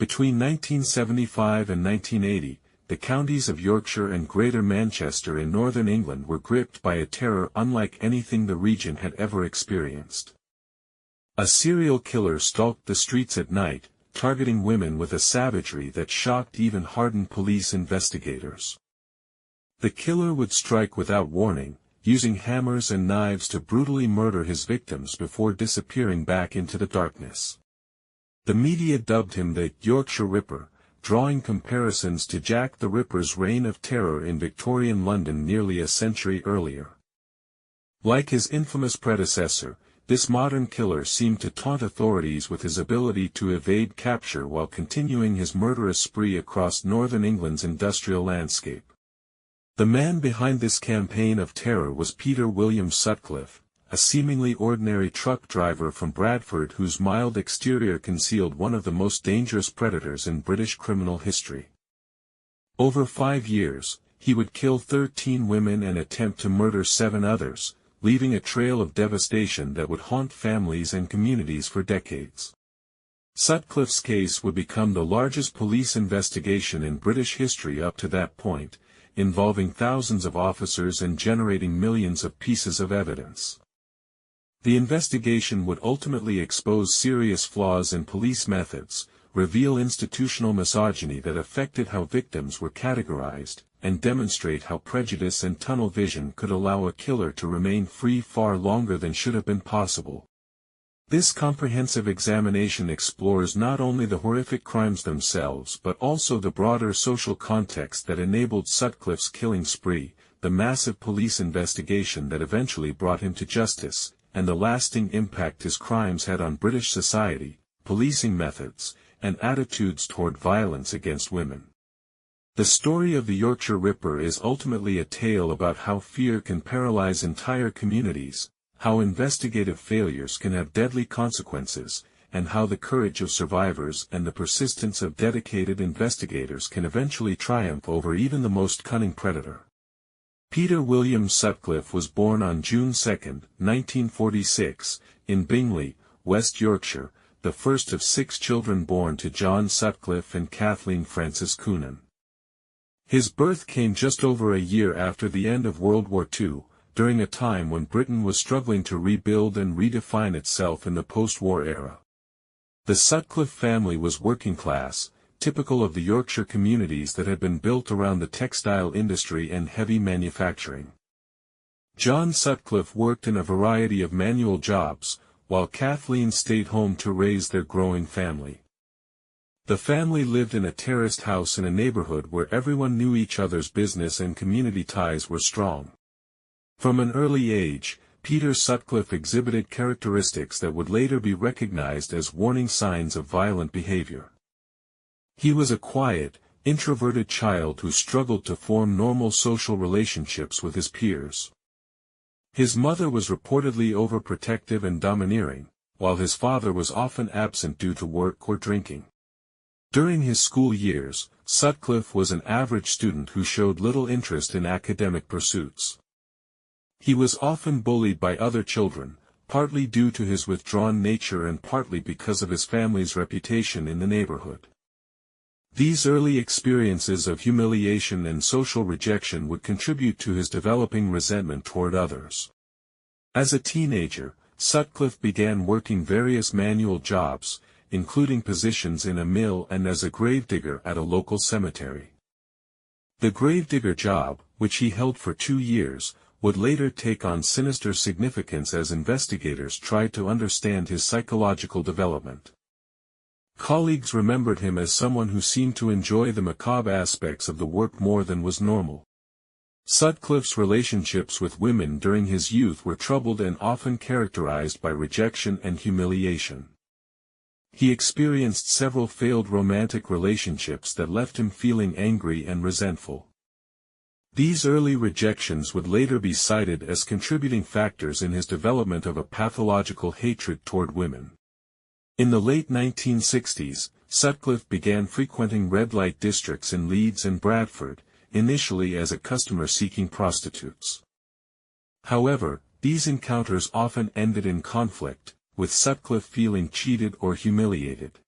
Between 1975 and 1980, the counties of Yorkshire and Greater Manchester in northern England were gripped by a terror unlike anything the region had ever experienced. A serial killer stalked the streets at night, targeting women with a savagery that shocked even hardened police investigators. The killer would strike without warning, using hammers and knives to brutally murder his victims before disappearing back into the darkness. The media dubbed him the Yorkshire Ripper, drawing comparisons to Jack the Ripper's reign of terror in Victorian London nearly a century earlier. Like his infamous predecessor, this modern killer seemed to taunt authorities with his ability to evade capture while continuing his murderous spree across northern England's industrial landscape. The man behind this campaign of terror was Peter William Sutcliffe, a seemingly ordinary truck driver from Bradford whose mild exterior concealed one of the most dangerous predators in British criminal history. Over 5 years, he would kill 13 women and attempt to murder 7 others, leaving a trail of devastation that would haunt families and communities for decades. Sutcliffe's case would become the largest police investigation in British history up to that point, involving thousands of officers and generating millions of pieces of evidence. The investigation would ultimately expose serious flaws in police methods, reveal institutional misogyny that affected how victims were categorized, and demonstrate how prejudice and tunnel vision could allow a killer to remain free far longer than should have been possible. This comprehensive examination explores not only the horrific crimes themselves but also the broader social context that enabled Sutcliffe's killing spree, the massive police investigation that eventually brought him to justice, and the lasting impact his crimes had on British society, policing methods, and attitudes toward violence against women. The story of the Yorkshire Ripper is ultimately a tale about how fear can paralyze entire communities, how investigative failures can have deadly consequences, and how the courage of survivors and the persistence of dedicated investigators can eventually triumph over even the most cunning predator. Peter William Sutcliffe was born on June 2, 1946, in Bingley, West Yorkshire, the first of 6 children born to John Sutcliffe and Kathleen Frances Coonan. His birth came just over a year after the end of World War II, during a time when Britain was struggling to rebuild and redefine itself in the post-war era. The Sutcliffe family was working class, typical of the Yorkshire communities that had been built around the textile industry and heavy manufacturing. John Sutcliffe worked in a variety of manual jobs, while Kathleen stayed home to raise their growing family. The family lived in a terraced house in a neighborhood where everyone knew each other's business and community ties were strong. From an early age, Peter Sutcliffe exhibited characteristics that would later be recognized as warning signs of violent behavior. He was a quiet, introverted child who struggled to form normal social relationships with his peers. His mother was reportedly overprotective and domineering, while his father was often absent due to work or drinking. During his school years, Sutcliffe was an average student who showed little interest in academic pursuits. He was often bullied by other children, partly due to his withdrawn nature and partly because of his family's reputation in the neighborhood. These early experiences of humiliation and social rejection would contribute to his developing resentment toward others. As a teenager, Sutcliffe began working various manual jobs, including positions in a mill and as a gravedigger at a local cemetery. The gravedigger job, which he held for 2 years, would later take on sinister significance as investigators tried to understand his psychological development. Colleagues remembered him as someone who seemed to enjoy the macabre aspects of the work more than was normal. Sutcliffe's relationships with women during his youth were troubled and often characterized by rejection and humiliation. He experienced several failed romantic relationships that left him feeling angry and resentful. These early rejections would later be cited as contributing factors in his development of a pathological hatred toward women. In the late 1960s, Sutcliffe began frequenting red-light districts in Leeds and Bradford, initially as a customer seeking prostitutes. However, these encounters often ended in conflict, with Sutcliffe feeling cheated or humiliated.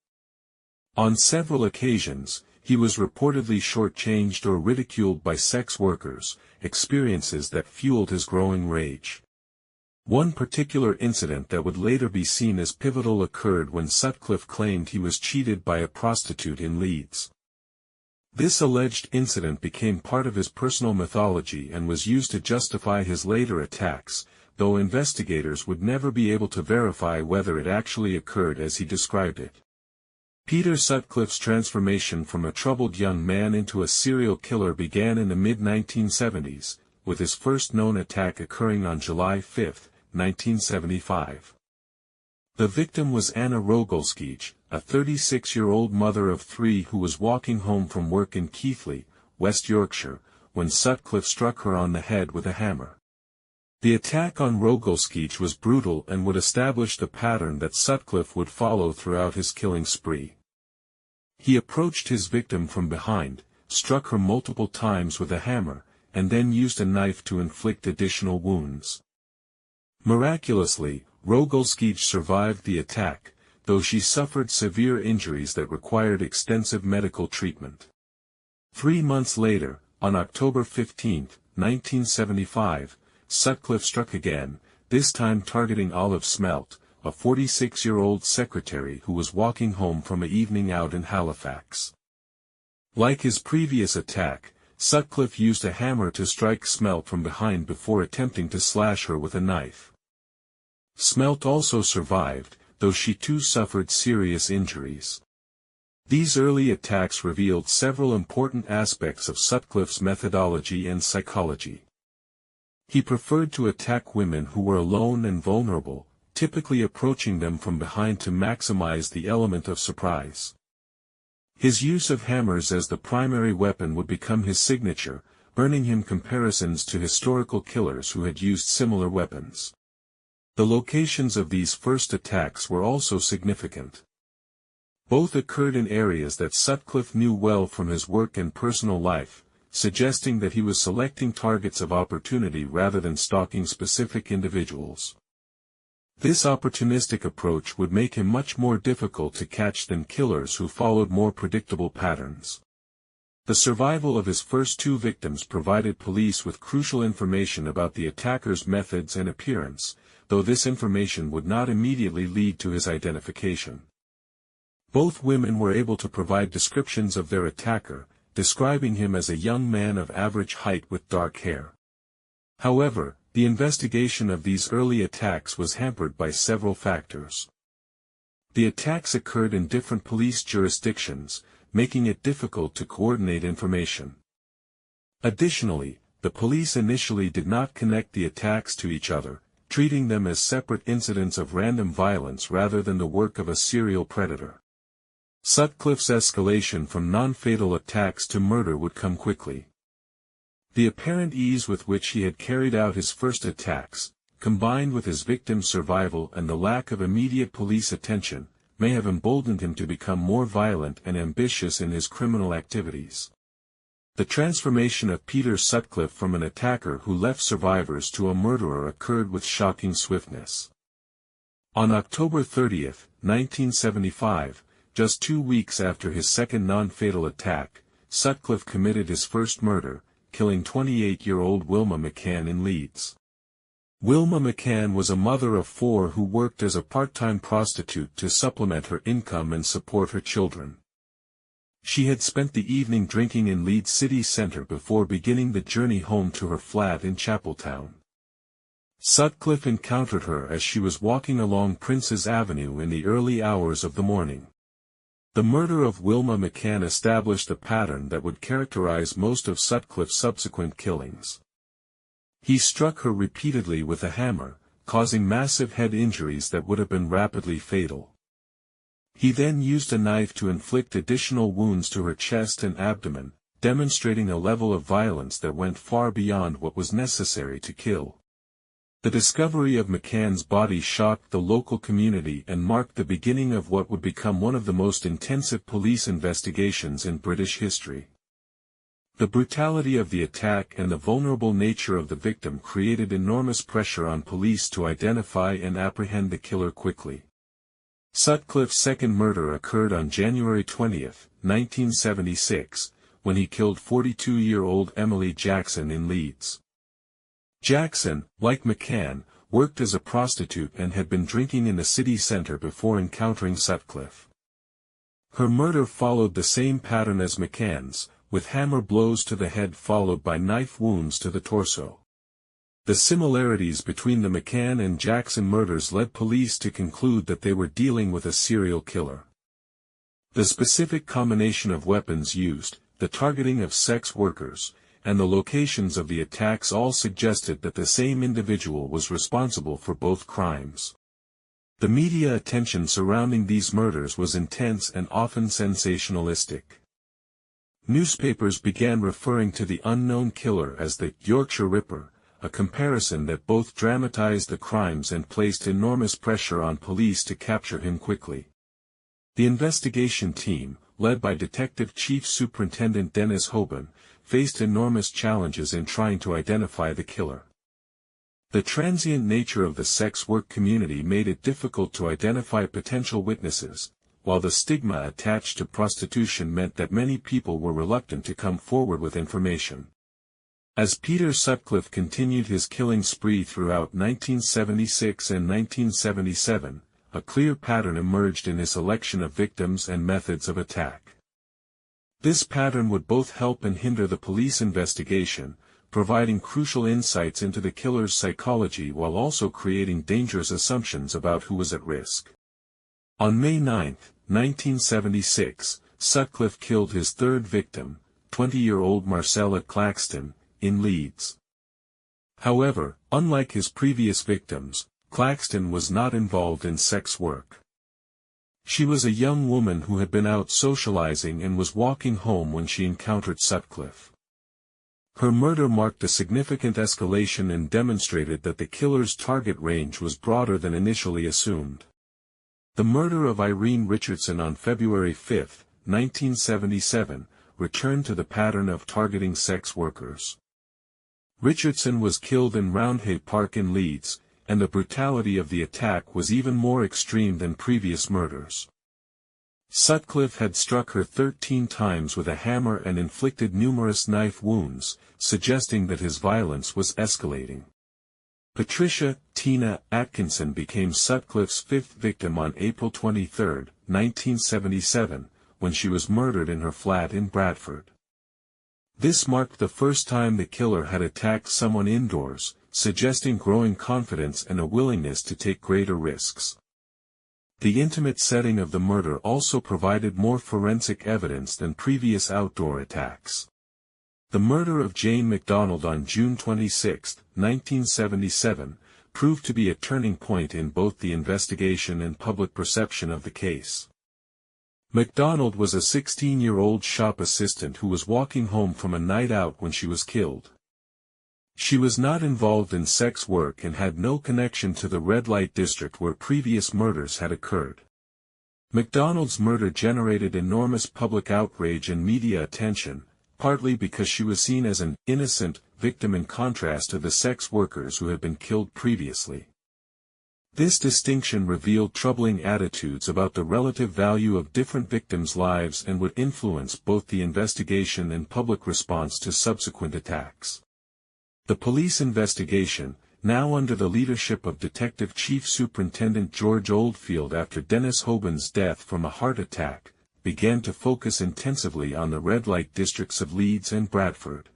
On several occasions, he was reportedly shortchanged or ridiculed by sex workers, experiences that fueled his growing rage. One particular incident that would later be seen as pivotal occurred when Sutcliffe claimed he was cheated by a prostitute in Leeds. This alleged incident became part of his personal mythology and was used to justify his later attacks, though investigators would never be able to verify whether it actually occurred as he described it. Peter Sutcliffe's transformation from a troubled young man into a serial killer began in the mid-1970s, with his first known attack occurring on July 5, 1975. The victim was Anna Rogolskij, a 36-year-old mother of three who was walking home from work in Keighley, West Yorkshire, when Sutcliffe struck her on the head with a hammer. The attack on Rogolskij was brutal and would establish the pattern that Sutcliffe would follow throughout his killing spree. He approached his victim from behind, struck her multiple times with a hammer, and then used a knife to inflict additional wounds. Miraculously, Rogolskij survived the attack, though she suffered severe injuries that required extensive medical treatment. 3 months later, on October 15, 1975, Sutcliffe struck again, this time targeting Olive Smelt, a 46-year-old secretary who was walking home from an evening out in Halifax. Like his previous attack, Sutcliffe used a hammer to strike Smelt from behind before attempting to slash her with a knife. Smelt also survived, though she too suffered serious injuries. These early attacks revealed several important aspects of Sutcliffe's methodology and psychology. He preferred to attack women who were alone and vulnerable, typically approaching them from behind to maximize the element of surprise. His use of hammers as the primary weapon would become his signature, earning him comparisons to historical killers who had used similar weapons. The locations of these first attacks were also significant. Both occurred in areas that Sutcliffe knew well from his work and personal life, suggesting that he was selecting targets of opportunity rather than stalking specific individuals. This opportunistic approach would make him much more difficult to catch than killers who followed more predictable patterns. The survival of his first 2 victims provided police with crucial information about the attacker's methods and appearance, though this information would not immediately lead to his identification. Both women were able to provide descriptions of their attacker, describing him as a young man of average height with dark hair. However, the investigation of these early attacks was hampered by several factors. The attacks occurred in different police jurisdictions, making it difficult to coordinate information. Additionally, the police initially did not connect the attacks to each other, treating them as separate incidents of random violence rather than the work of a serial predator. Sutcliffe's escalation from non-fatal attacks to murder would come quickly. The apparent ease with which he had carried out his first attacks, combined with his victim's survival and the lack of immediate police attention, may have emboldened him to become more violent and ambitious in his criminal activities. The transformation of Peter Sutcliffe from an attacker who left survivors to a murderer occurred with shocking swiftness. On October 30, 1975, just 2 weeks after his second non-fatal attack, Sutcliffe committed his first murder, killing 28-year-old Wilma McCann in Leeds. Wilma McCann was a mother of 4 who worked as a part-time prostitute to supplement her income and support her children. She had spent the evening drinking in Leeds city centre before beginning the journey home to her flat in Chapeltown. Sutcliffe encountered her as she was walking along Prince's Avenue in the early hours of the morning. The murder of Wilma McCann established a pattern that would characterize most of Sutcliffe's subsequent killings. He struck her repeatedly with a hammer, causing massive head injuries that would have been rapidly fatal. He then used a knife to inflict additional wounds to her chest and abdomen, demonstrating a level of violence that went far beyond what was necessary to kill. The discovery of McCann's body shocked the local community and marked the beginning of what would become one of the most intensive police investigations in British history. The brutality of the attack and the vulnerable nature of the victim created enormous pressure on police to identify and apprehend the killer quickly. Sutcliffe's second murder occurred on January 20, 1976, when he killed 42-year-old Emily Jackson in Leeds. Jackson, like McCann, worked as a prostitute and had been drinking in the city centre before encountering Sutcliffe. Her murder followed the same pattern as McCann's, with hammer blows to the head followed by knife wounds to the torso. The similarities between the McCann and Jackson murders led police to conclude that they were dealing with a serial killer. The specific combination of weapons used, the targeting of sex workers, and the locations of the attacks all suggested that the same individual was responsible for both crimes. The media attention surrounding these murders was intense and often sensationalistic. Newspapers began referring to the unknown killer as the Yorkshire Ripper, a comparison that both dramatized the crimes and placed enormous pressure on police to capture him quickly. The investigation team, led by Detective Chief Superintendent Dennis Hoban, faced enormous challenges in trying to identify the killer. The transient nature of the sex work community made it difficult to identify potential witnesses, while the stigma attached to prostitution meant that many people were reluctant to come forward with information. As Peter Sutcliffe continued his killing spree throughout 1976 and 1977, a clear pattern emerged in his selection of victims and methods of attack. This pattern would both help and hinder the police investigation, providing crucial insights into the killer's psychology while also creating dangerous assumptions about who was at risk. On May 9, 1976, Sutcliffe killed his third victim, 20-year-old Marcella Claxton, in Leeds. However, unlike his previous victims, Claxton was not involved in sex work. She was a young woman who had been out socializing and was walking home when she encountered Sutcliffe. Her murder marked a significant escalation and demonstrated that the killer's target range was broader than initially assumed. The murder of Irene Richardson on February 5, 1977, returned to the pattern of targeting sex workers. Richardson was killed in Roundhay Park in Leeds, and the brutality of the attack was even more extreme than previous murders. Sutcliffe had struck her 13 times with a hammer and inflicted numerous knife wounds, suggesting that his violence was escalating. Patricia Tina Atkinson became Sutcliffe's fifth victim on April 23, 1977, when she was murdered in her flat in Bradford. This marked the first time the killer had attacked someone indoors, suggesting growing confidence and a willingness to take greater risks. The intimate setting of the murder also provided more forensic evidence than previous outdoor attacks. The murder of Jane MacDonald on June 26, 1977, proved to be a turning point in both the investigation and public perception of the case. MacDonald was a 16-year-old shop assistant who was walking home from a night out when she was killed. She was not involved in sex work and had no connection to the red light district where previous murders had occurred. MacDonald's murder generated enormous public outrage and media attention, partly because she was seen as an innocent victim in contrast to the sex workers who had been killed previously. This distinction revealed troubling attitudes about the relative value of different victims' lives and would influence both the investigation and public response to subsequent attacks. The police investigation, now under the leadership of Detective Chief Superintendent George Oldfield after Dennis Hoban's death from a heart attack, began to focus intensively on the red light districts of Leeds and Bradford.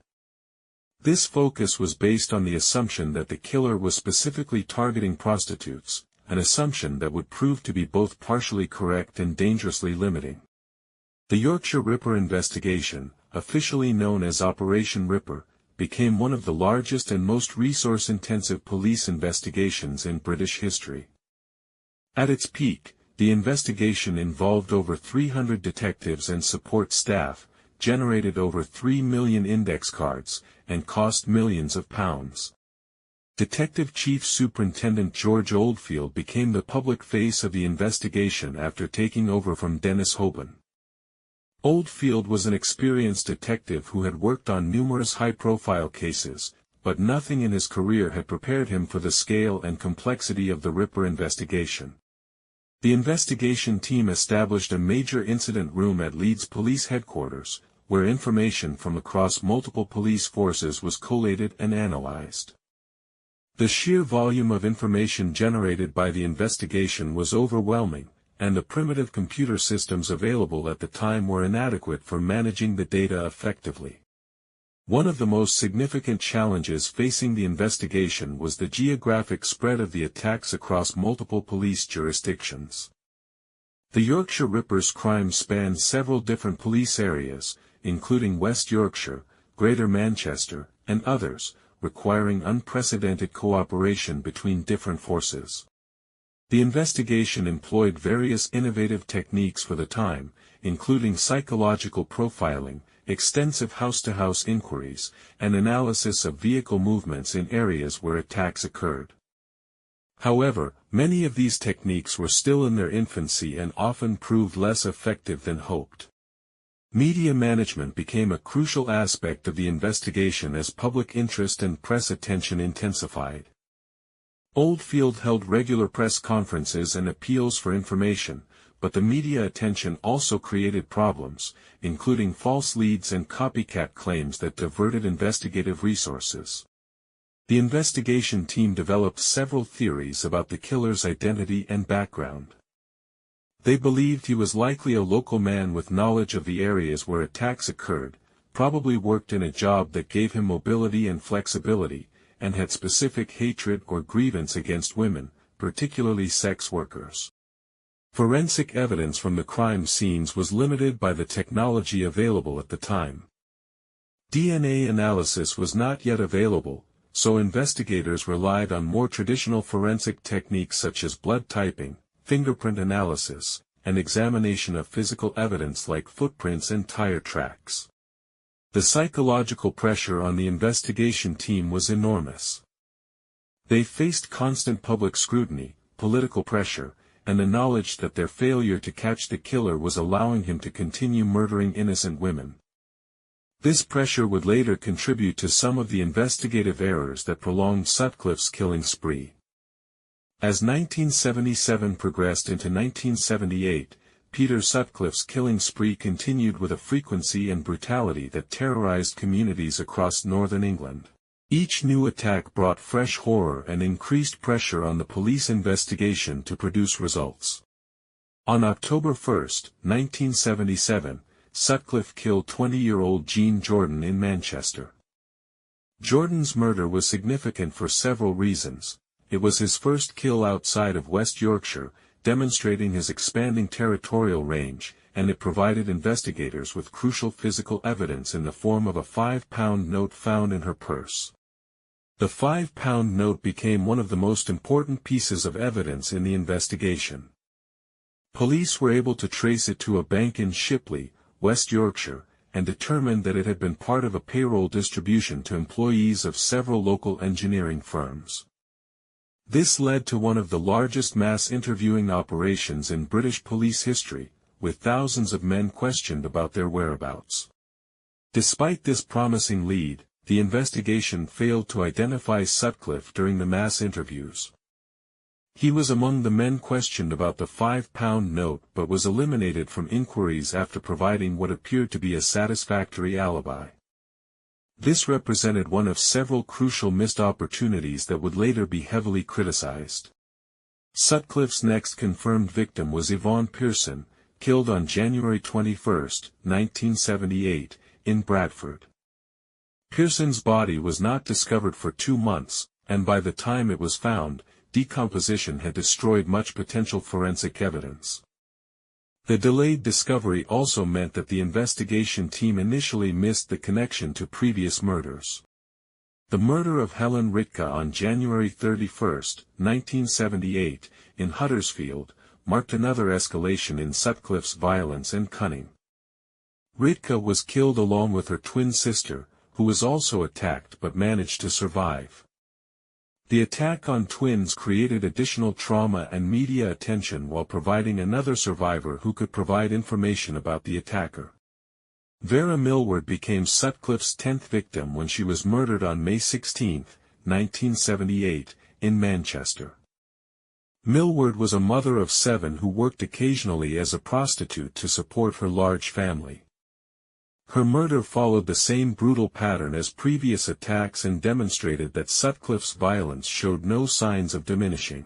This focus was based on the assumption that the killer was specifically targeting prostitutes, an assumption that would prove to be both partially correct and dangerously limiting. The Yorkshire Ripper investigation, officially known as Operation Ripper, became one of the largest and most resource-intensive police investigations in British history. At its peak, the investigation involved over 300 detectives and support staff, generated over 3 million index cards, and cost millions of pounds. Detective Chief Superintendent George Oldfield became the public face of the investigation after taking over from Dennis Hoban. Oldfield was an experienced detective who had worked on numerous high-profile cases, but nothing in his career had prepared him for the scale and complexity of the Ripper investigation. The investigation team established a major incident room at Leeds Police Headquarters, where information from across multiple police forces was collated and analyzed. The sheer volume of information generated by the investigation was overwhelming, and the primitive computer systems available at the time were inadequate for managing the data effectively. One of the most significant challenges facing the investigation was the geographic spread of the attacks across multiple police jurisdictions. The Yorkshire Ripper's crimes spanned several different police areas, including West Yorkshire, Greater Manchester, and others, requiring unprecedented cooperation between different forces. The investigation employed various innovative techniques for the time, including psychological profiling, extensive house-to-house inquiries, and analysis of vehicle movements in areas where attacks occurred. However, many of these techniques were still in their infancy and often proved less effective than hoped. Media management became a crucial aspect of the investigation as public interest and press attention intensified. Oldfield held regular press conferences and appeals for information, but the media attention also created problems, including false leads and copycat claims that diverted investigative resources. The investigation team developed several theories about the killer's identity and background. They believed he was likely a local man with knowledge of the areas where attacks occurred, probably worked in a job that gave him mobility and flexibility, and had specific hatred or grievance against women, particularly sex workers. Forensic evidence from the crime scenes was limited by the technology available at the time. DNA analysis was not yet available, so investigators relied on more traditional forensic techniques such as blood typing, fingerprint analysis, and examination of physical evidence like footprints and tire tracks. The psychological pressure on the investigation team was enormous. They faced constant public scrutiny, political pressure, and the knowledge that their failure to catch the killer was allowing him to continue murdering innocent women. This pressure would later contribute to some of the investigative errors that prolonged Sutcliffe's killing spree. As 1977 progressed into 1978, Peter Sutcliffe's killing spree continued with a frequency and brutality that terrorized communities across northern England. Each new attack brought fresh horror and increased pressure on the police investigation to produce results. On October 1, 1977, Sutcliffe killed 20-year-old Jean Jordan in Manchester. Jordan's murder was significant for several reasons. It was his first kill outside of West Yorkshire, demonstrating his expanding territorial range, and it provided investigators with crucial physical evidence in the form of a £5 note found in her purse. The £5 note became one of the most important pieces of evidence in the investigation. Police were able to trace it to a bank in Shipley, West Yorkshire, and determined that it had been part of a payroll distribution to employees of several local engineering firms. This led to one of the largest mass interviewing operations in British police history, with thousands of men questioned about their whereabouts. Despite this promising lead, the investigation failed to identify Sutcliffe during the mass interviews. He was among the men questioned about the £5 note but was eliminated from inquiries after providing what appeared to be a satisfactory alibi. This represented one of several crucial missed opportunities that would later be heavily criticized. Sutcliffe's next confirmed victim was Yvonne Pearson, killed on January 21, 1978, in Bradford. Pearson's body was not discovered for 2 months, and by the time it was found, decomposition had destroyed much potential forensic evidence. The delayed discovery also meant that the investigation team initially missed the connection to previous murders. The murder of Helen Ritka on January 31, 1978, in Huddersfield, marked another escalation in Sutcliffe's violence and cunning. Ritka was killed along with her twin sister, who was also attacked but managed to survive. The attack on twins created additional trauma and media attention while providing another survivor who could provide information about the attacker. Vera Millward became Sutcliffe's 10th victim when she was murdered on May 16, 1978, in Manchester. Millward was a mother of 7 who worked occasionally as a prostitute to support her large family. Her murder followed the same brutal pattern as previous attacks and demonstrated that Sutcliffe's violence showed no signs of diminishing.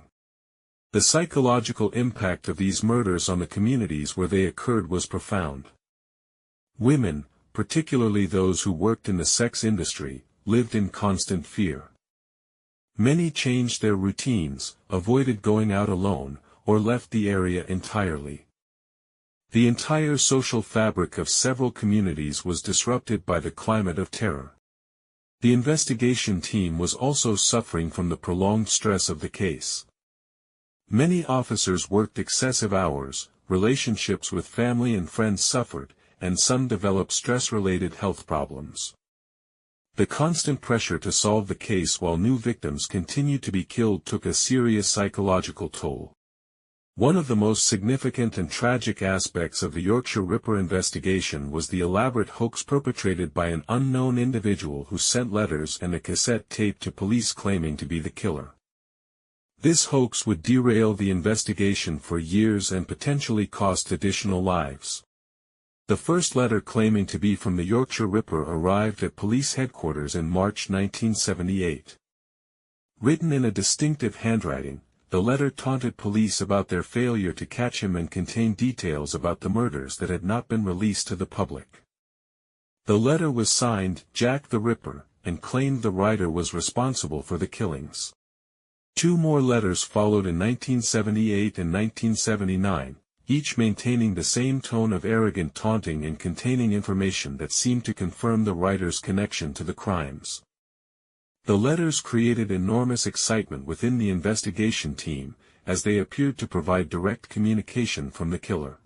The psychological impact of these murders on the communities where they occurred was profound. Women, particularly those who worked in the sex industry, lived in constant fear. Many changed their routines, avoided going out alone, or left the area entirely. The entire social fabric of several communities was disrupted by the climate of terror. The investigation team was also suffering from the prolonged stress of the case. Many officers worked excessive hours, relationships with family and friends suffered, and some developed stress-related health problems. The constant pressure to solve the case while new victims continued to be killed took a serious psychological toll. One of the most significant and tragic aspects of the Yorkshire Ripper investigation was the elaborate hoax perpetrated by an unknown individual who sent letters and a cassette tape to police claiming to be the killer. This hoax would derail the investigation for years and potentially cost additional lives. The first letter claiming to be from the Yorkshire Ripper arrived at police headquarters in March 1978. Written in a distinctive handwriting, the letter taunted police about their failure to catch him and contained details about the murders that had not been released to the public. The letter was signed Jack the Ripper, and claimed the writer was responsible for the killings. 2 more letters followed in 1978 and 1979. Each maintaining the same tone of arrogant taunting and containing information that seemed to confirm the writer's connection to the crimes. The letters created enormous excitement within the investigation team, as they appeared to provide direct communication from the killer.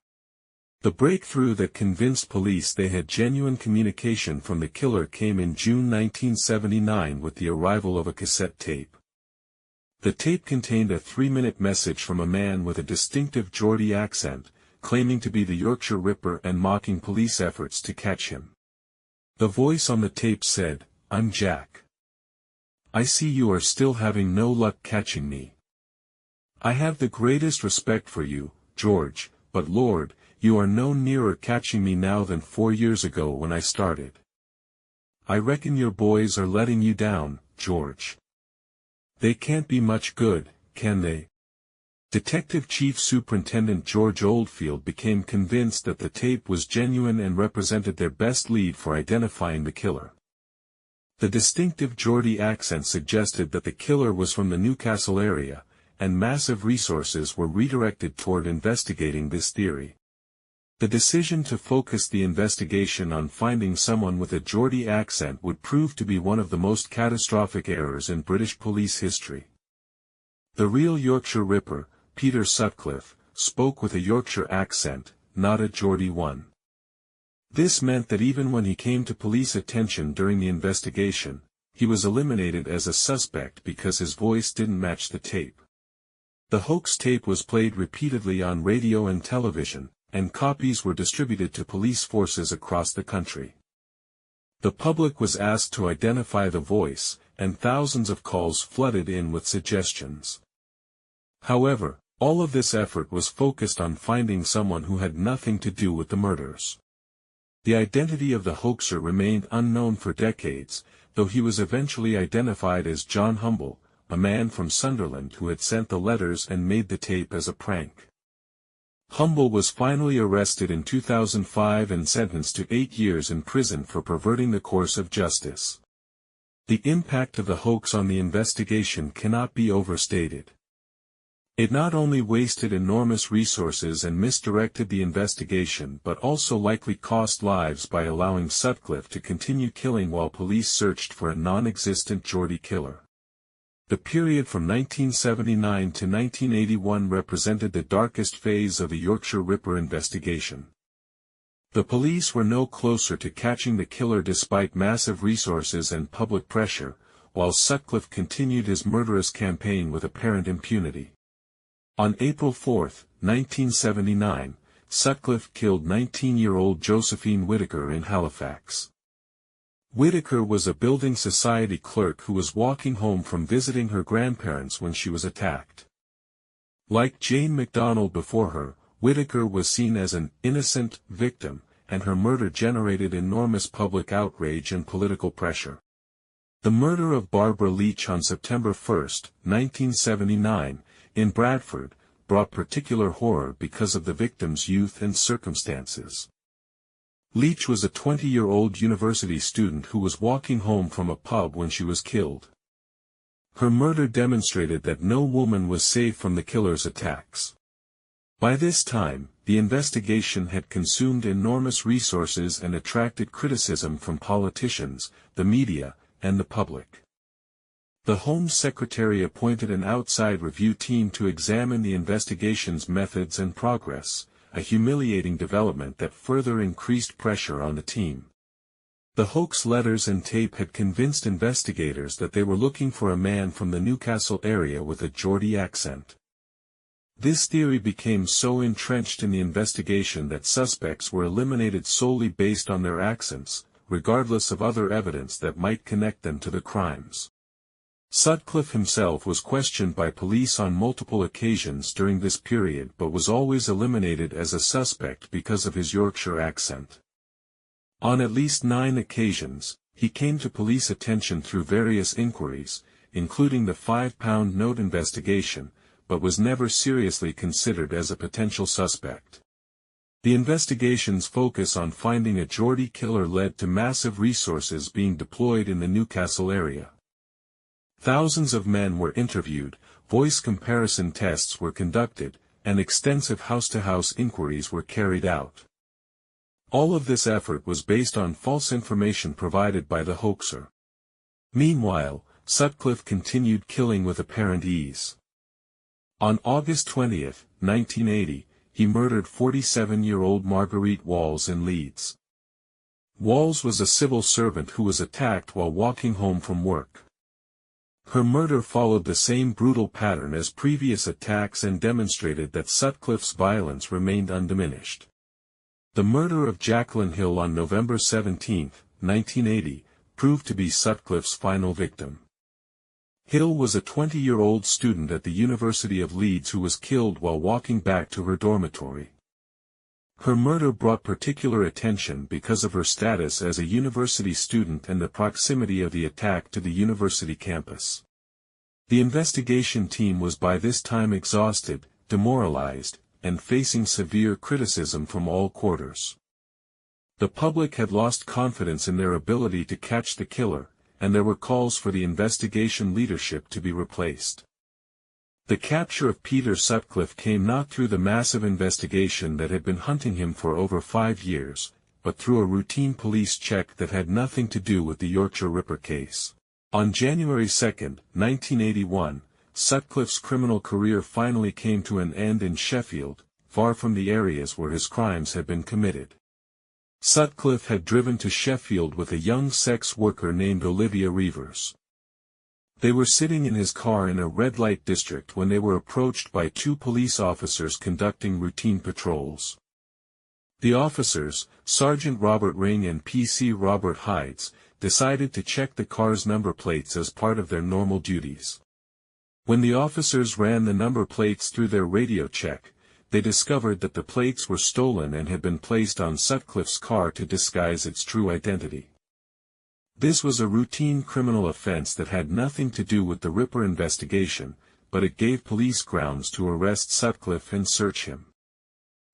The breakthrough that convinced police they had genuine communication from the killer came in June 1979 with the arrival of a cassette tape. The tape contained a 3-minute message from a man with a distinctive Geordie accent, claiming to be the Yorkshire Ripper and mocking police efforts to catch him. The voice on the tape said, "I'm Jack. I see you are still having no luck catching me. I have the greatest respect for you, George, but Lord, you are no nearer catching me now than 4 years ago when I started. I reckon your boys are letting you down, George. They can't be much good, can they?" Detective Chief Superintendent George Oldfield became convinced that the tape was genuine and represented their best lead for identifying the killer. The distinctive Geordie accent suggested that the killer was from the Newcastle area, and massive resources were redirected toward investigating this theory. The decision to focus the investigation on finding someone with a Geordie accent would prove to be one of the most catastrophic errors in British police history. The real Yorkshire Ripper, Peter Sutcliffe, spoke with a Yorkshire accent, not a Geordie one. This meant that even when he came to police attention during the investigation, he was eliminated as a suspect because his voice didn't match the tape. The hoax tape was played repeatedly on radio and television, and copies were distributed to police forces across the country. The public was asked to identify the voice, and thousands of calls flooded in with suggestions. However, all of this effort was focused on finding someone who had nothing to do with the murders. The identity of the hoaxer remained unknown for decades, though he was eventually identified as John Humble, a man from Sunderland who had sent the letters and made the tape as a prank. Humble was finally arrested in 2005 and sentenced to 8 years in prison for perverting the course of justice. The impact of the hoax on the investigation cannot be overstated. It not only wasted enormous resources and misdirected the investigation but also likely cost lives by allowing Sutcliffe to continue killing while police searched for a non-existent Geordie killer. The period from 1979 to 1981 represented the darkest phase of the Yorkshire Ripper investigation. The police were no closer to catching the killer despite massive resources and public pressure, while Sutcliffe continued his murderous campaign with apparent impunity. On April 4, 1979, Sutcliffe killed 19-year-old Josephine Whittaker in Halifax. Whittaker was a building society clerk who was walking home from visiting her grandparents when she was attacked. Like Jane MacDonald before her, Whittaker was seen as an innocent victim, and her murder generated enormous public outrage and political pressure. The murder of Barbara Leach on September 1, 1979, in Bradford, brought particular horror because of the victim's youth and circumstances. Leach was a 20-year-old university student who was walking home from a pub when she was killed. Her murder demonstrated that no woman was safe from the killer's attacks. By this time, the investigation had consumed enormous resources and attracted criticism from politicians, the media, and the public. The Home Secretary appointed an outside review team to examine the investigation's methods and progress, a humiliating development that further increased pressure on the team. The hoax letters and tape had convinced investigators that they were looking for a man from the Newcastle area with a Geordie accent. This theory became so entrenched in the investigation that suspects were eliminated solely based on their accents, regardless of other evidence that might connect them to the crimes. Sutcliffe himself was questioned by police on multiple occasions during this period but was always eliminated as a suspect because of his Yorkshire accent. On at least 9 occasions, he came to police attention through various inquiries, including the £5 note investigation, but was never seriously considered as a potential suspect. The investigation's focus on finding a Geordie killer led to massive resources being deployed in the Newcastle area. Thousands of men were interviewed, voice comparison tests were conducted, and extensive house-to-house inquiries were carried out. All of this effort was based on false information provided by the hoaxer. Meanwhile, Sutcliffe continued killing with apparent ease. On August 20, 1980, he murdered 47-year-old Marguerite Walls in Leeds. Walls was a civil servant who was attacked while walking home from work. Her murder followed the same brutal pattern as previous attacks and demonstrated that Sutcliffe's violence remained undiminished. The murder of Jacqueline Hill on November 17, 1980, proved to be Sutcliffe's final victim. Hill was a 20-year-old student at the University of Leeds who was killed while walking back to her dormitory. Her murder brought particular attention because of her status as a university student and the proximity of the attack to the university campus. The investigation team was by this time exhausted, demoralized, and facing severe criticism from all quarters. The public had lost confidence in their ability to catch the killer, and there were calls for the investigation leadership to be replaced. The capture of Peter Sutcliffe came not through the massive investigation that had been hunting him for over 5 years, but through a routine police check that had nothing to do with the Yorkshire Ripper case. On January 2, 1981, Sutcliffe's criminal career finally came to an end in Sheffield, far from the areas where his crimes had been committed. Sutcliffe had driven to Sheffield with a young sex worker named Olivia Reevers. They were sitting in his car in a red light district when they were approached by 2 police officers conducting routine patrols. The officers, Sergeant Robert Ring and PC Robert Hides, decided to check the car's number plates as part of their normal duties. When the officers ran the number plates through their radio check, they discovered that the plates were stolen and had been placed on Sutcliffe's car to disguise its true identity. This was a routine criminal offense that had nothing to do with the Ripper investigation, but it gave police grounds to arrest Sutcliffe and search him.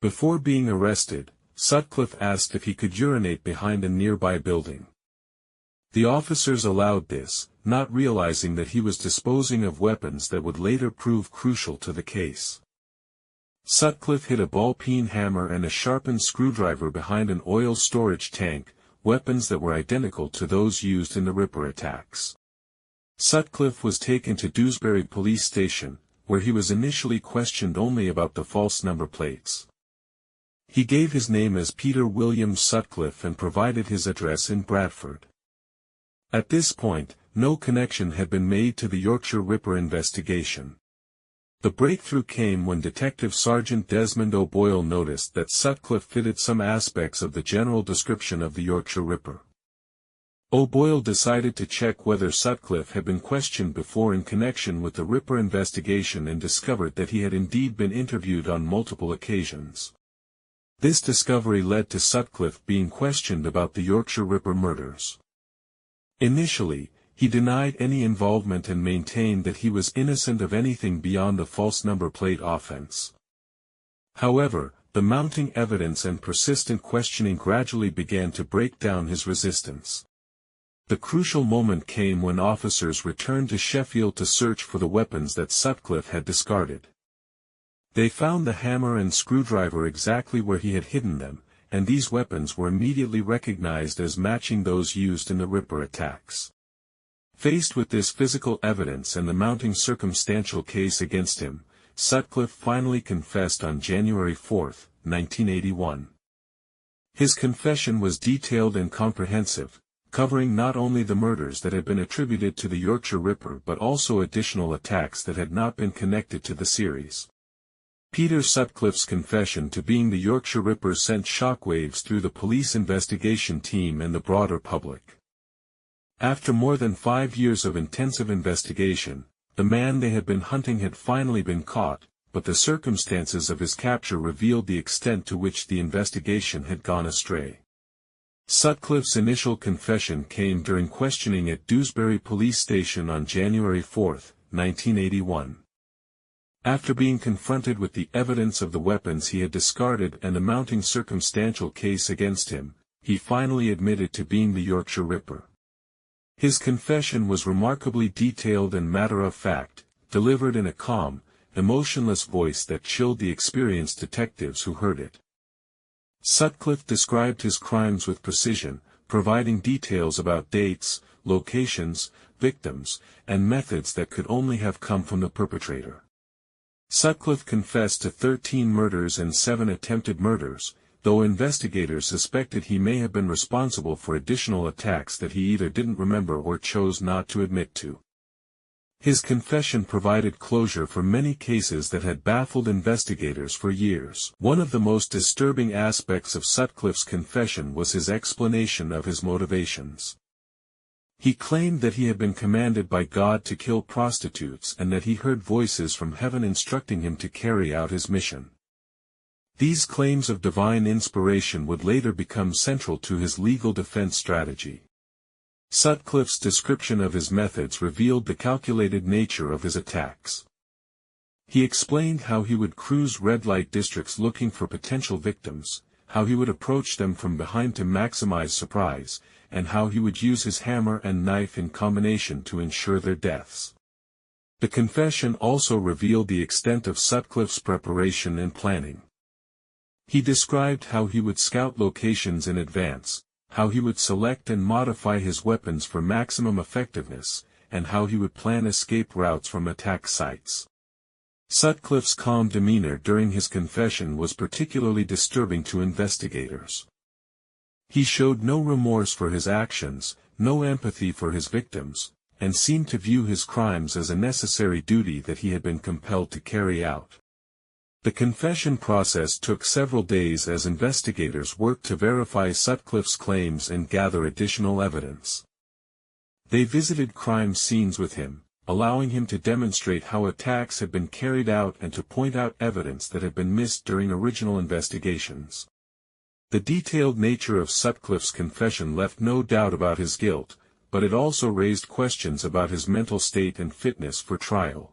Before being arrested, Sutcliffe asked if he could urinate behind a nearby building. The officers allowed this, not realizing that he was disposing of weapons that would later prove crucial to the case. Sutcliffe hid a ball-peen hammer and a sharpened screwdriver behind an oil storage tank, weapons that were identical to those used in the Ripper attacks. Sutcliffe was taken to Dewsbury Police Station, where he was initially questioned only about the false number plates. He gave his name as Peter William Sutcliffe and provided his address in Bradford. At this point, no connection had been made to the Yorkshire Ripper investigation. The breakthrough came when Detective Sergeant Desmond O'Boyle noticed that Sutcliffe fitted some aspects of the general description of the Yorkshire Ripper. O'Boyle decided to check whether Sutcliffe had been questioned before in connection with the Ripper investigation and discovered that he had indeed been interviewed on multiple occasions. This discovery led to Sutcliffe being questioned about the Yorkshire Ripper murders. Initially, he denied any involvement and maintained that he was innocent of anything beyond the false number plate offense. However, the mounting evidence and persistent questioning gradually began to break down his resistance. The crucial moment came when officers returned to Sheffield to search for the weapons that Sutcliffe had discarded. They found the hammer and screwdriver exactly where he had hidden them, and these weapons were immediately recognized as matching those used in the Ripper attacks. Faced with this physical evidence and the mounting circumstantial case against him, Sutcliffe finally confessed on January 4, 1981. His confession was detailed and comprehensive, covering not only the murders that had been attributed to the Yorkshire Ripper but also additional attacks that had not been connected to the series. Peter Sutcliffe's confession to being the Yorkshire Ripper sent shockwaves through the police investigation team and the broader public. After more than 5 years of intensive investigation, the man they had been hunting had finally been caught, but the circumstances of his capture revealed the extent to which the investigation had gone astray. Sutcliffe's initial confession came during questioning at Dewsbury Police Station on January 4, 1981. After being confronted with the evidence of the weapons he had discarded and the mounting circumstantial case against him, he finally admitted to being the Yorkshire Ripper. His confession was remarkably detailed and matter-of-fact, delivered in a calm, emotionless voice that chilled the experienced detectives who heard it. Sutcliffe described his crimes with precision, providing details about dates, locations, victims, and methods that could only have come from the perpetrator. Sutcliffe confessed to 13 murders and 7 attempted murders, though investigators suspected he may have been responsible for additional attacks that he either didn't remember or chose not to admit to. His confession provided closure for many cases that had baffled investigators for years. One of the most disturbing aspects of Sutcliffe's confession was his explanation of his motivations. He claimed that he had been commanded by God to kill prostitutes and that he heard voices from heaven instructing him to carry out his mission. These claims of divine inspiration would later become central to his legal defense strategy. Sutcliffe's description of his methods revealed the calculated nature of his attacks. He explained how he would cruise red-light districts looking for potential victims, how he would approach them from behind to maximize surprise, and how he would use his hammer and knife in combination to ensure their deaths. The confession also revealed the extent of Sutcliffe's preparation and planning. He described how he would scout locations in advance, how he would select and modify his weapons for maximum effectiveness, and how he would plan escape routes from attack sites. Sutcliffe's calm demeanor during his confession was particularly disturbing to investigators. He showed no remorse for his actions, no empathy for his victims, and seemed to view his crimes as a necessary duty that he had been compelled to carry out. The confession process took several days as investigators worked to verify Sutcliffe's claims and gather additional evidence. They visited crime scenes with him, allowing him to demonstrate how attacks had been carried out and to point out evidence that had been missed during original investigations. The detailed nature of Sutcliffe's confession left no doubt about his guilt, but it also raised questions about his mental state and fitness for trial.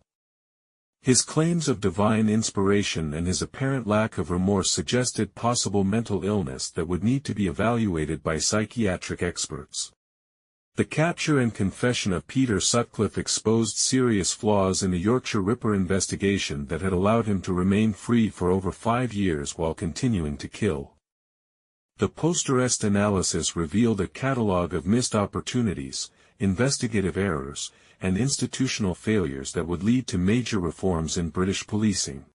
His claims of divine inspiration and his apparent lack of remorse suggested possible mental illness that would need to be evaluated by psychiatric experts. The capture and confession of Peter Sutcliffe exposed serious flaws in the Yorkshire Ripper investigation that had allowed him to remain free for over 5 years while continuing to kill. The post-arrest analysis revealed a catalogue of missed opportunities, investigative errors, and institutional failures that would lead to major reforms in British policing.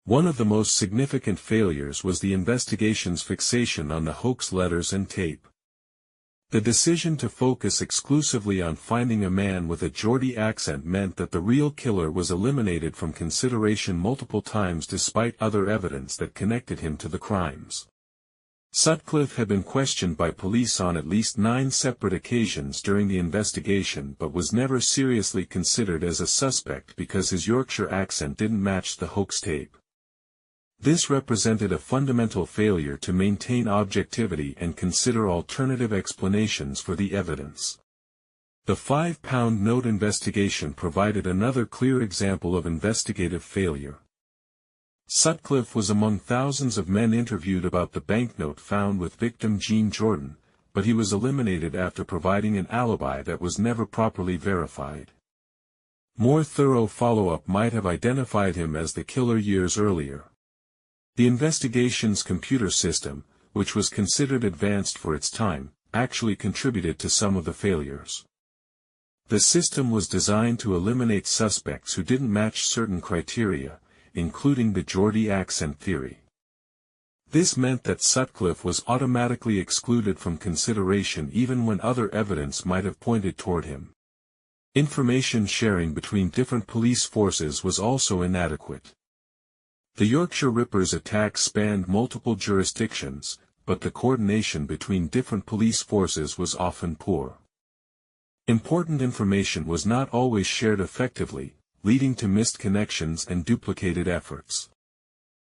One of the most significant failures was the investigation's fixation on the hoax letters and tape. The decision to focus exclusively on finding a man with a Geordie accent meant that the real killer was eliminated from consideration multiple times despite other evidence that connected him to the crimes. Sutcliffe had been questioned by police on at least 9 separate occasions during the investigation but was never seriously considered as a suspect because his Yorkshire accent didn't match the hoax tape. This represented a fundamental failure to maintain objectivity and consider alternative explanations for the evidence. The £5 note investigation provided another clear example of investigative failure. Sutcliffe was among thousands of men interviewed about the banknote found with victim Jean Jordan, but he was eliminated after providing an alibi that was never properly verified. More thorough follow-up might have identified him as the killer years earlier. The investigation's computer system, which was considered advanced for its time, actually contributed to some of the failures. The system was designed to eliminate suspects who didn't match certain criteria, including the Geordie accent theory. This meant that Sutcliffe was automatically excluded from consideration even when other evidence might have pointed toward him. Information sharing between different police forces was also inadequate. The Yorkshire Ripper's attack spanned multiple jurisdictions, but the coordination between different police forces was often poor. Important information was not always shared effectively, leading to missed connections and duplicated efforts.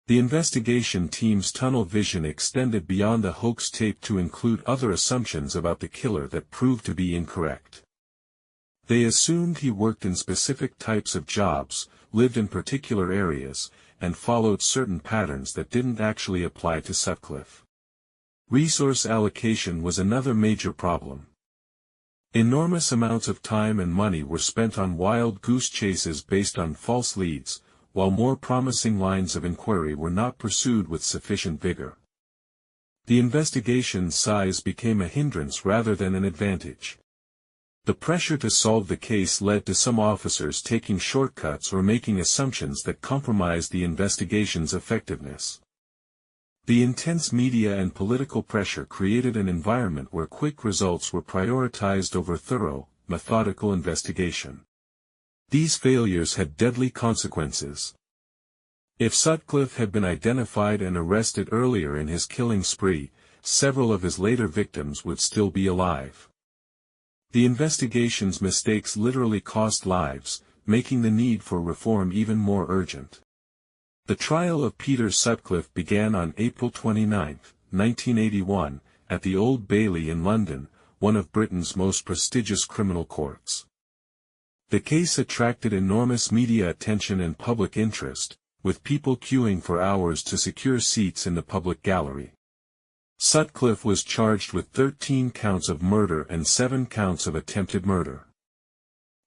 The investigation team's tunnel vision extended beyond the hoax tape to include other assumptions about the killer that proved to be incorrect. They assumed he worked in specific types of jobs, lived in particular areas, and followed certain patterns that didn't actually apply to Sutcliffe. Resource allocation was another major problem. Enormous amounts of time and money were spent on wild goose chases based on false leads, while more promising lines of inquiry were not pursued with sufficient vigor. The investigation's size became a hindrance rather than an advantage. The pressure to solve the case led to some officers taking shortcuts or making assumptions that compromised the investigation's effectiveness. The intense media and political pressure created an environment where quick results were prioritized over thorough, methodical investigation. These failures had deadly consequences. If Sutcliffe had been identified and arrested earlier in his killing spree, several of his later victims would still be alive. The investigation's mistakes literally cost lives, making the need for reform even more urgent. The trial of Peter Sutcliffe began on April 29, 1981, at the Old Bailey in London, one of Britain's most prestigious criminal courts. The case attracted enormous media attention and public interest, with people queuing for hours to secure seats in the public gallery. Sutcliffe was charged with 13 counts of murder and 7 counts of attempted murder.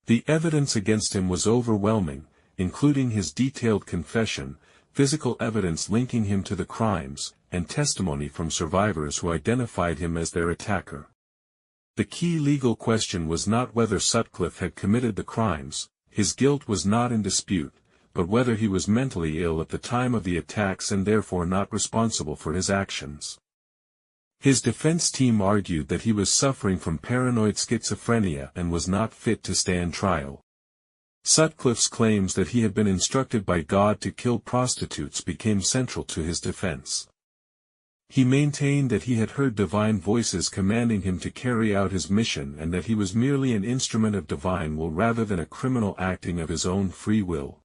The evidence against him was overwhelming, including his detailed confession, physical evidence linking him to the crimes, and testimony from survivors who identified him as their attacker. The key legal question was not whether Sutcliffe had committed the crimes, his guilt was not in dispute, but whether he was mentally ill at the time of the attacks and therefore not responsible for his actions. His defense team argued that he was suffering from paranoid schizophrenia and was not fit to stand trial. Sutcliffe's claims that he had been instructed by God to kill prostitutes became central to his defense. He maintained that he had heard divine voices commanding him to carry out his mission and that he was merely an instrument of divine will rather than a criminal acting of his own free will.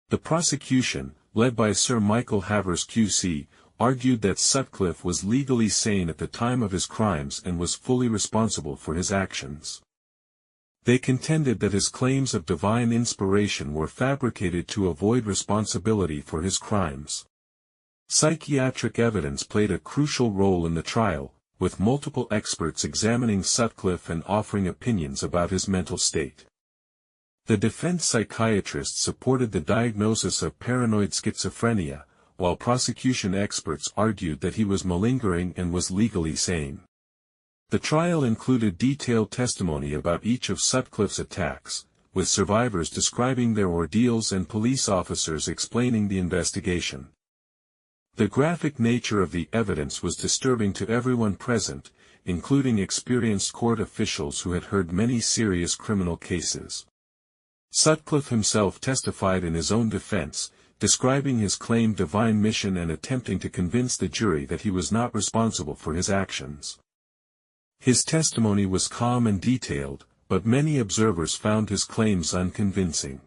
The prosecution, led by Sir Michael Havers QC, argued that Sutcliffe was legally sane at the time of his crimes and was fully responsible for his actions. They contended that his claims of divine inspiration were fabricated to avoid responsibility for his crimes. Psychiatric evidence played a crucial role in the trial, with multiple experts examining Sutcliffe and offering opinions about his mental state. The defense psychiatrists supported the diagnosis of paranoid schizophrenia, while prosecution experts argued that he was malingering and was legally sane. The trial included detailed testimony about each of Sutcliffe's attacks, with survivors describing their ordeals and police officers explaining the investigation. The graphic nature of the evidence was disturbing to everyone present, including experienced court officials who had heard many serious criminal cases. Sutcliffe himself testified in his own defense, describing his claimed divine mission and attempting to convince the jury that he was not responsible for his actions. His testimony was calm and detailed, but many observers found his claims unconvincing.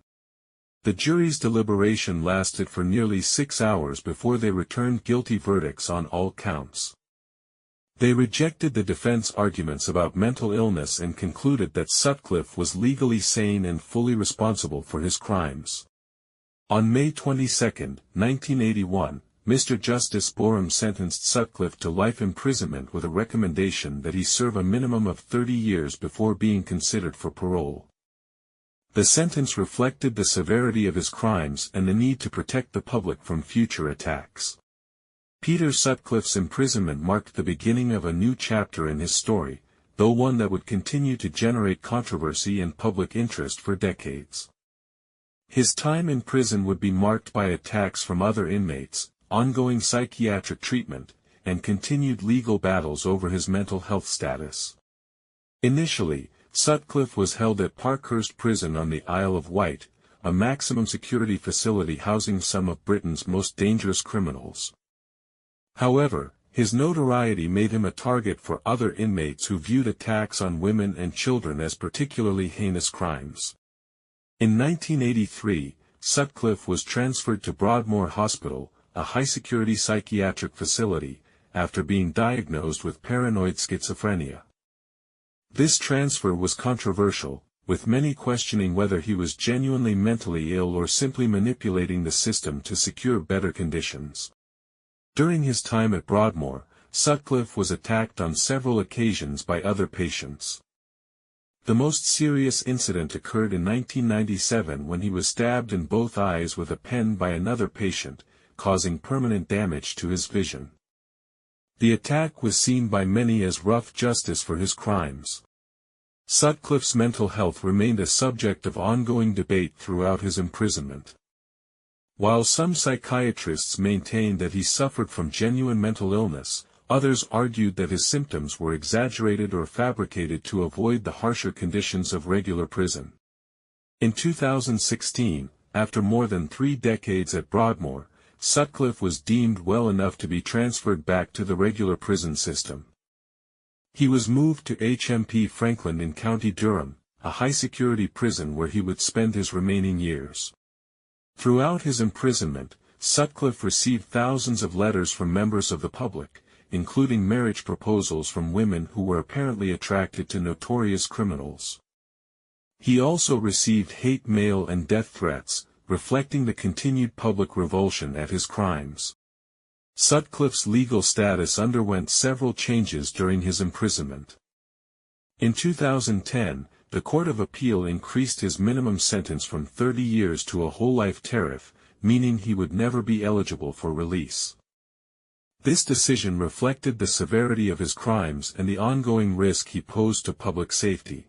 The jury's deliberation lasted for nearly 6 hours before they returned guilty verdicts on all counts. They rejected the defense arguments about mental illness and concluded that Sutcliffe was legally sane and fully responsible for his crimes. On May 22, 1981, Mr. Justice Borum sentenced Sutcliffe to life imprisonment with a recommendation that he serve a minimum of 30 years before being considered for parole. The sentence reflected the severity of his crimes and the need to protect the public from future attacks. Peter Sutcliffe's imprisonment marked the beginning of a new chapter in his story, though one that would continue to generate controversy and public interest for decades. His time in prison would be marked by attacks from other inmates, ongoing psychiatric treatment, and continued legal battles over his mental health status. Initially, Sutcliffe was held at Parkhurst Prison on the Isle of Wight, a maximum security facility housing some of Britain's most dangerous criminals. However, his notoriety made him a target for other inmates who viewed attacks on women and children as particularly heinous crimes. In 1983, Sutcliffe was transferred to Broadmoor Hospital, a high-security psychiatric facility, after being diagnosed with paranoid schizophrenia. This transfer was controversial, with many questioning whether he was genuinely mentally ill or simply manipulating the system to secure better conditions. During his time at Broadmoor, Sutcliffe was attacked on several occasions by other patients. The most serious incident occurred in 1997 when he was stabbed in both eyes with a pen by another patient, causing permanent damage to his vision. The attack was seen by many as rough justice for his crimes. Sutcliffe's mental health remained a subject of ongoing debate throughout his imprisonment. While some psychiatrists maintained that he suffered from genuine mental illness, others argued that his symptoms were exaggerated or fabricated to avoid the harsher conditions of regular prison. In 2016, after more than 3 decades at Broadmoor, Sutcliffe was deemed well enough to be transferred back to the regular prison system. He was moved to HMP Franklin in County Durham, a high-security prison where he would spend his remaining years. Throughout his imprisonment, Sutcliffe received thousands of letters from members of the public, including marriage proposals from women who were apparently attracted to notorious criminals. He also received hate mail and death threats, reflecting the continued public revulsion at his crimes. Sutcliffe's legal status underwent several changes during his imprisonment. In 2010, the Court of Appeal increased his minimum sentence from 30 years to a whole-life tariff, meaning he would never be eligible for release. This decision reflected the severity of his crimes and the ongoing risk he posed to public safety.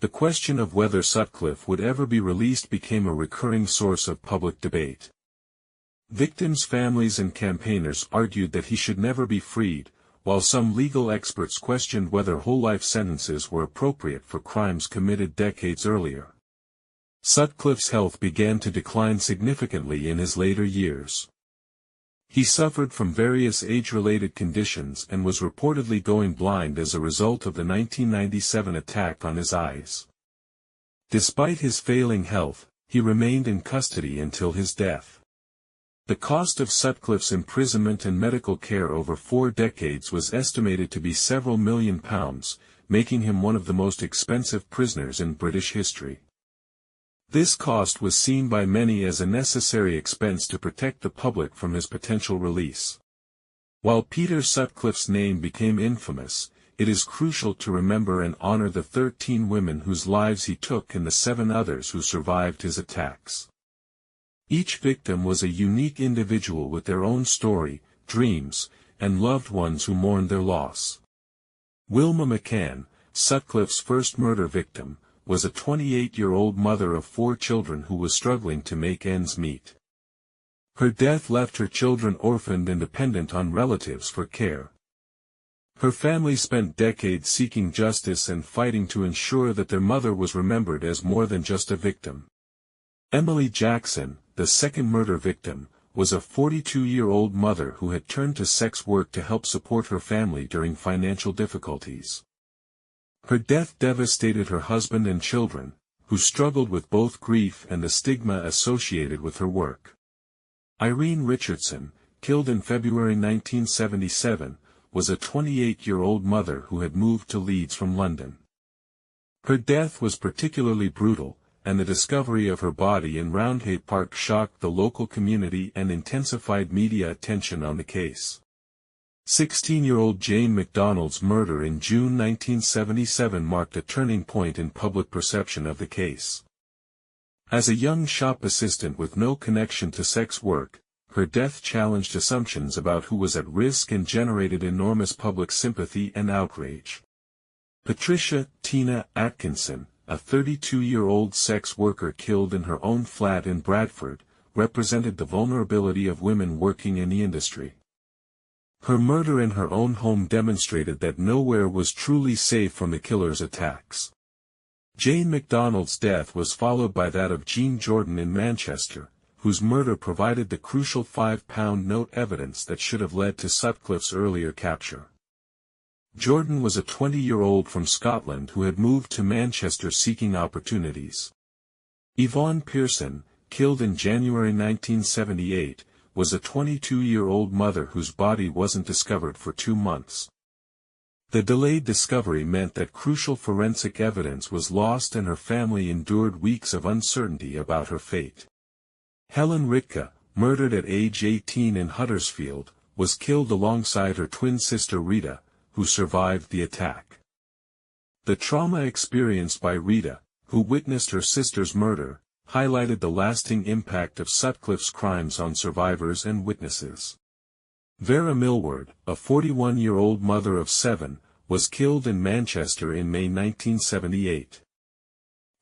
The question of whether Sutcliffe would ever be released became a recurring source of public debate. Victims' families and campaigners argued that he should never be freed, while some legal experts questioned whether whole-life sentences were appropriate for crimes committed decades earlier. Sutcliffe's health began to decline significantly in his later years. He suffered from various age-related conditions and was reportedly going blind as a result of the 1997 attack on his eyes. Despite his failing health, he remained in custody until his death. The cost of Sutcliffe's imprisonment and medical care over 4 decades was estimated to be several £million, making him one of the most expensive prisoners in British history. This cost was seen by many as a necessary expense to protect the public from his potential release. While Peter Sutcliffe's name became infamous, it is crucial to remember and honor the 13 women whose lives he took and the 7 others who survived his attacks. Each victim was a unique individual with their own story, dreams, and loved ones who mourned their loss. Wilma McCann, Sutcliffe's first murder victim, was a 28-year-old mother of 4 children who was struggling to make ends meet. Her death left her children orphaned and dependent on relatives for care. Her family spent decades seeking justice and fighting to ensure that their mother was remembered as more than just a victim. Emily Jackson, the second murder victim, was a 42-year-old mother who had turned to sex work to help support her family during financial difficulties. Her death devastated her husband and children, who struggled with both grief and the stigma associated with her work. Irene Richardson, killed in February 1977, was a 28-year-old mother who had moved to Leeds from London. Her death was particularly brutal, and the discovery of her body in Roundhay Park shocked the local community and intensified media attention on the case. 16-year-old Jane MacDonald's murder in June 1977 marked a turning point in public perception of the case. As a young shop assistant with no connection to sex work, her death challenged assumptions about who was at risk and generated enormous public sympathy and outrage. Patricia Tina Atkinson, a 32-year-old sex worker killed in her own flat in Bradford, represented the vulnerability of women working in the industry. Her murder in her own home demonstrated that nowhere was truly safe from the killer's attacks. Jane MacDonald's death was followed by that of Jean Jordan in Manchester, whose murder provided the crucial £5 note evidence that should have led to Sutcliffe's earlier capture. Jordan was a 20-year-old from Scotland who had moved to Manchester seeking opportunities. Yvonne Pearson, killed in January 1978, was a 22-year-old mother whose body wasn't discovered for 2 months. The delayed discovery meant that crucial forensic evidence was lost and her family endured weeks of uncertainty about her fate. Helen Ritka, murdered at age 18 in Huddersfield, was killed alongside her twin sister Rita, who survived the attack. The trauma experienced by Rita, who witnessed her sister's murder, highlighted the lasting impact of Sutcliffe's crimes on survivors and witnesses. Vera Millward, a 41-year-old mother of 7, was killed in Manchester in May 1978.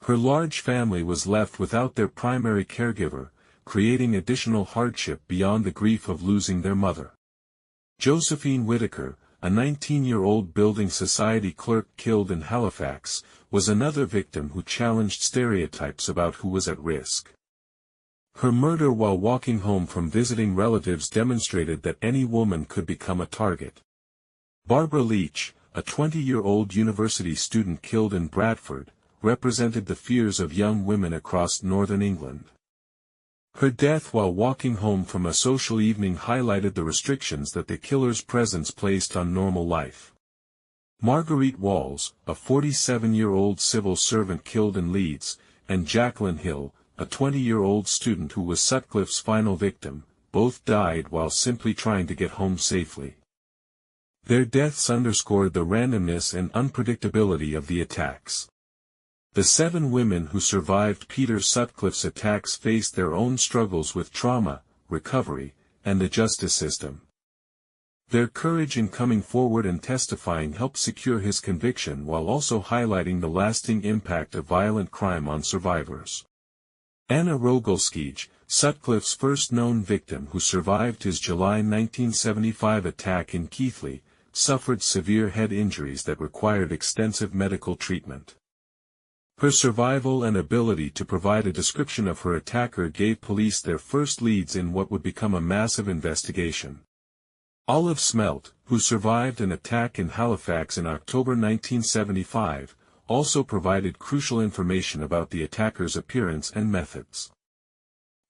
Her large family was left without their primary caregiver, creating additional hardship beyond the grief of losing their mother. Josephine Whittaker, a 19-year-old building society clerk killed in Halifax, was another victim who challenged stereotypes about who was at risk. Her murder while walking home from visiting relatives demonstrated that any woman could become a target. Barbara Leach, a 20-year-old university student killed in Bradford, represented the fears of young women across northern England. Her death while walking home from a social evening highlighted the restrictions that the killer's presence placed on normal life. Marguerite Walls, a 47-year-old civil servant killed in Leeds, and Jacqueline Hill, a 20-year-old student who was Sutcliffe's final victim, both died while simply trying to get home safely. Their deaths underscored the randomness and unpredictability of the attacks. The 7 women who survived Peter Sutcliffe's attacks faced their own struggles with trauma, recovery, and the justice system. Their courage in coming forward and testifying helped secure his conviction while also highlighting the lasting impact of violent crime on survivors. Anna Rogalskij, Sutcliffe's first known victim who survived his July 1975 attack in Keighley, suffered severe head injuries that required extensive medical treatment. Her survival and ability to provide a description of her attacker gave police their first leads in what would become a massive investigation. Olive Smelt, who survived an attack in Halifax in October 1975, also provided crucial information about the attacker's appearance and methods.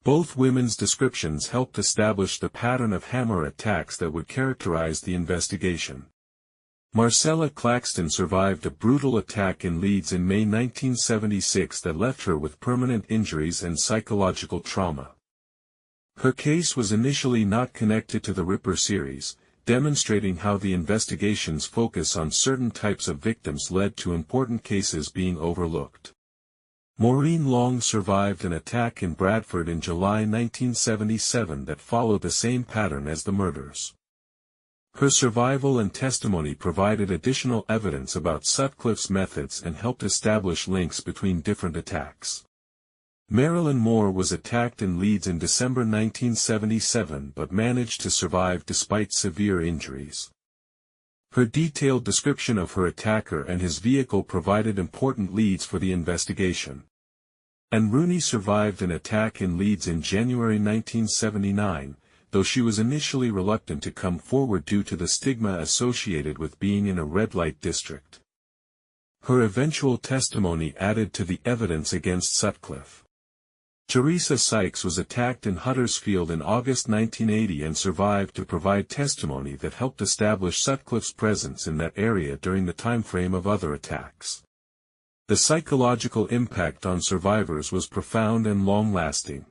Both women's descriptions helped establish the pattern of hammer attacks that would characterize the investigation. Marcella Claxton survived a brutal attack in Leeds in May 1976 that left her with permanent injuries and psychological trauma. Her case was initially not connected to the Ripper series, demonstrating how the investigation's focus on certain types of victims led to important cases being overlooked. Maureen Long survived an attack in Bradford in July 1977 that followed the same pattern as the murders. Her survival and testimony provided additional evidence about Sutcliffe's methods and helped establish links between different attacks. Marilyn Moore was attacked in Leeds in December 1977 but managed to survive despite severe injuries. Her detailed description of her attacker and his vehicle provided important leads for the investigation. And Rooney survived an attack in Leeds in January 1979, though she was initially reluctant to come forward due to the stigma associated with being in a red light district. Her eventual testimony added to the evidence against Sutcliffe. Teresa Sykes was attacked in Huddersfield in August 1980 and survived to provide testimony that helped establish Sutcliffe's presence in that area during the timeframe of other attacks. The psychological impact on survivors was profound and long-lasting.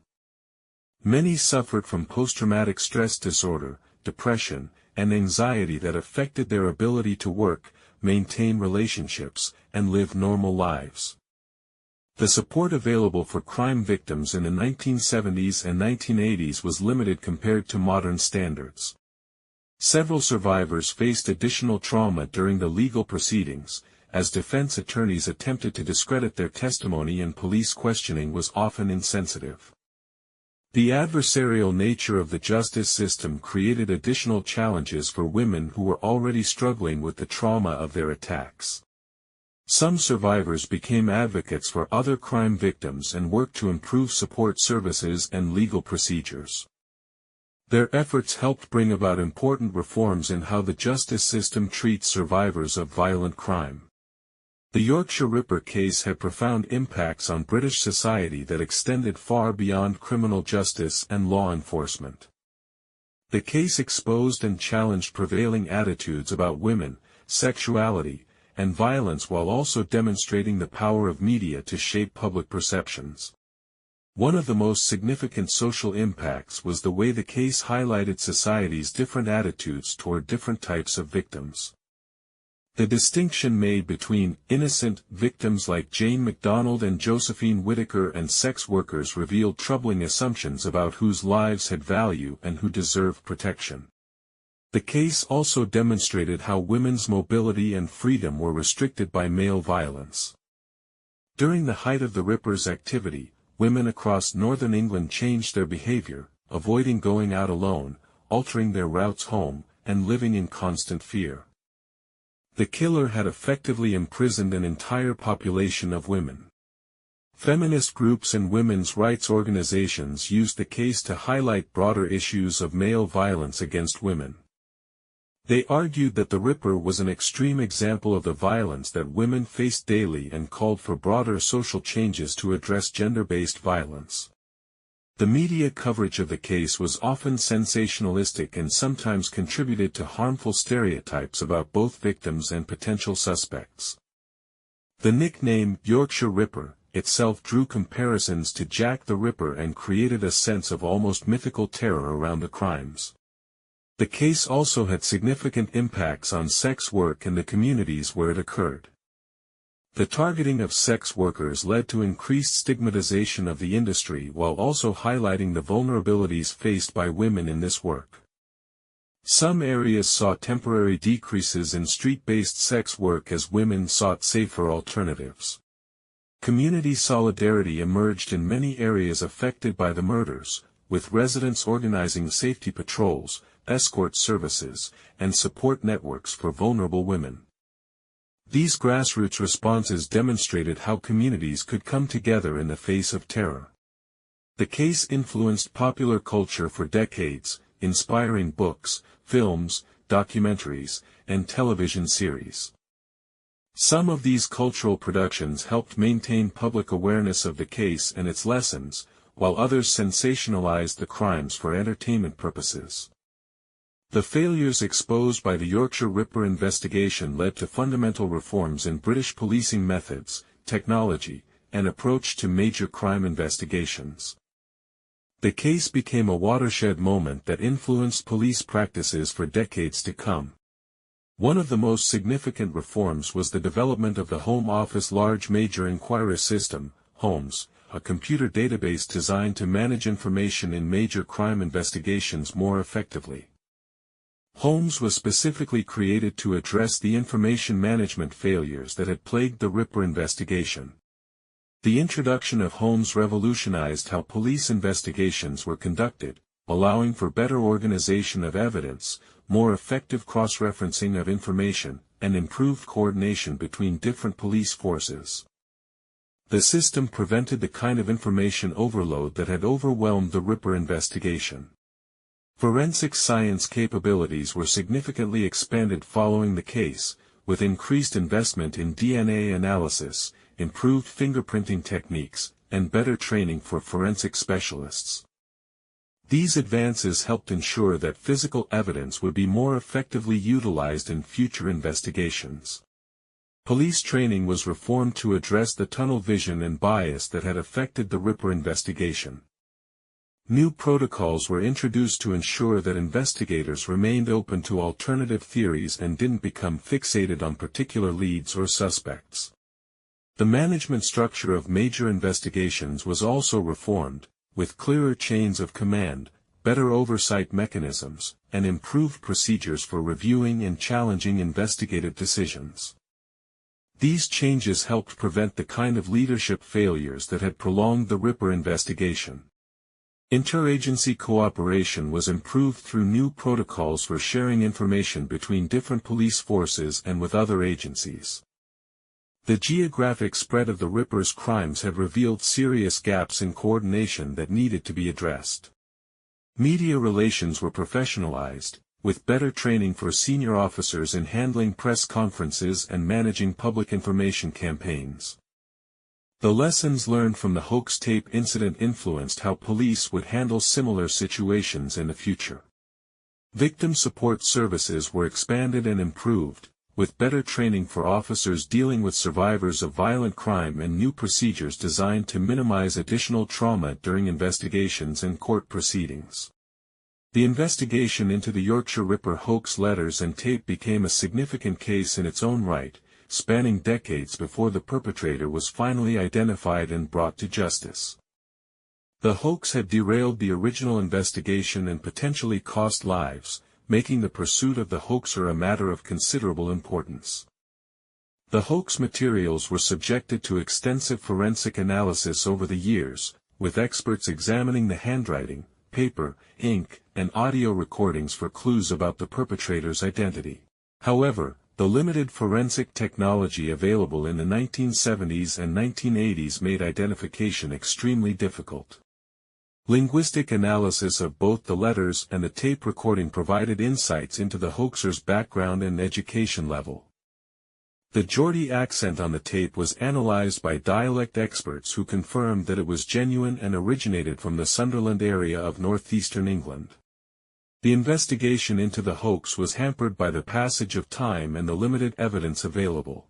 Many suffered from post-traumatic stress disorder, depression, and anxiety that affected their ability to work, maintain relationships, and live normal lives. The support available for crime victims in the 1970s and 1980s was limited compared to modern standards. Several survivors faced additional trauma during the legal proceedings, as defense attorneys attempted to discredit their testimony and police questioning was often insensitive. The adversarial nature of the justice system created additional challenges for women who were already struggling with the trauma of their attacks. Some survivors became advocates for other crime victims and worked to improve support services and legal procedures. Their efforts helped bring about important reforms in how the justice system treats survivors of violent crime. The Yorkshire Ripper case had profound impacts on British society that extended far beyond criminal justice and law enforcement. The case exposed and challenged prevailing attitudes about women, sexuality, and violence while also demonstrating the power of media to shape public perceptions. One of the most significant social impacts was the way the case highlighted society's different attitudes toward different types of victims. The distinction made between innocent victims like Jane MacDonald and Josephine Whittaker and sex workers revealed troubling assumptions about whose lives had value and who deserved protection. The case also demonstrated how women's mobility and freedom were restricted by male violence. During the height of the Rippers' activity, women across northern England changed their behavior, avoiding going out alone, altering their routes home, and living in constant fear. The killer had effectively imprisoned an entire population of women. Feminist groups and women's rights organizations used the case to highlight broader issues of male violence against women. They argued that the Ripper was an extreme example of the violence that women faced daily and called for broader social changes to address gender-based violence. The media coverage of the case was often sensationalistic and sometimes contributed to harmful stereotypes about both victims and potential suspects. The nickname Yorkshire Ripper itself drew comparisons to Jack the Ripper and created a sense of almost mythical terror around the crimes. The case also had significant impacts on sex work and the communities where it occurred. The targeting of sex workers led to increased stigmatization of the industry while also highlighting the vulnerabilities faced by women in this work. Some areas saw temporary decreases in street-based sex work as women sought safer alternatives. Community solidarity emerged in many areas affected by the murders, with residents organizing safety patrols, escort services, and support networks for vulnerable women. These grassroots responses demonstrated how communities could come together in the face of terror. The case influenced popular culture for decades, inspiring books, films, documentaries, and television series. Some of these cultural productions helped maintain public awareness of the case and its lessons, while others sensationalized the crimes for entertainment purposes. The failures exposed by the Yorkshire Ripper investigation led to fundamental reforms in British policing methods, technology, and approach to major crime investigations. The case became a watershed moment that influenced police practices for decades to come. One of the most significant reforms was the development of the Home Office Large Major Inquiry System, HOMS, a computer database designed to manage information in major crime investigations more effectively. HOMS was specifically created to address the information management failures that had plagued the Ripper investigation. The introduction of HOMS revolutionized how police investigations were conducted, allowing for better organization of evidence, more effective cross-referencing of information, and improved coordination between different police forces. The system prevented the kind of information overload that had overwhelmed the Ripper investigation. Forensic science capabilities were significantly expanded following the case, with increased investment in DNA analysis, improved fingerprinting techniques, and better training for forensic specialists. These advances helped ensure that physical evidence would be more effectively utilized in future investigations. Police training was reformed to address the tunnel vision and bias that had affected the Ripper investigation. New protocols were introduced to ensure that investigators remained open to alternative theories and didn't become fixated on particular leads or suspects. The management structure of major investigations was also reformed, with clearer chains of command, better oversight mechanisms, and improved procedures for reviewing and challenging investigative decisions. These changes helped prevent the kind of leadership failures that had prolonged the Ripper investigation. Interagency cooperation was improved through new protocols for sharing information between different police forces and with other agencies. The geographic spread of the Ripper's crimes had revealed serious gaps in coordination that needed to be addressed. Media relations were professionalized, with better training for senior officers in handling press conferences and managing public information campaigns. The lessons learned from the hoax tape incident influenced how police would handle similar situations in the future. Victim support services were expanded and improved, with better training for officers dealing with survivors of violent crime and new procedures designed to minimize additional trauma during investigations and court proceedings. The investigation into the Yorkshire Ripper hoax letters and tape became a significant case in its own right, spanning decades before the perpetrator was finally identified and brought to justice. The hoax had derailed the original investigation and potentially cost lives, making the pursuit of the hoaxer a matter of considerable importance. The hoax materials were subjected to extensive forensic analysis over the years, with experts examining the handwriting, paper, ink, and audio recordings for clues about the perpetrator's identity. However, the limited forensic technology available in the 1970s and 1980s made identification extremely difficult. Linguistic analysis of both the letters and the tape recording provided insights into the hoaxer's background and education level. The Geordie accent on the tape was analyzed by dialect experts who confirmed that it was genuine and originated from the Sunderland area of northeastern England. The investigation into the hoax was hampered by the passage of time and the limited evidence available.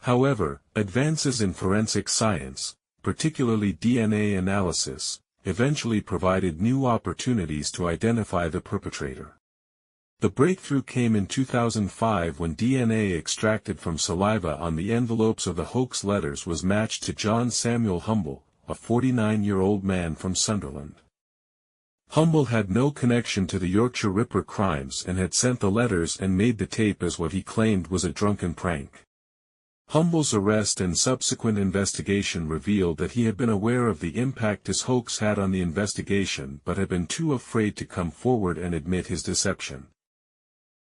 However, advances in forensic science, particularly DNA analysis, eventually provided new opportunities to identify the perpetrator. The breakthrough came in 2005 when DNA extracted from saliva on the envelopes of the hoax letters was matched to John Samuel Humble, a 49-year-old man from Sunderland. Humble had no connection to the Yorkshire Ripper crimes and had sent the letters and made the tape as what he claimed was a drunken prank. Humble's arrest and subsequent investigation revealed that he had been aware of the impact his hoax had on the investigation but had been too afraid to come forward and admit his deception.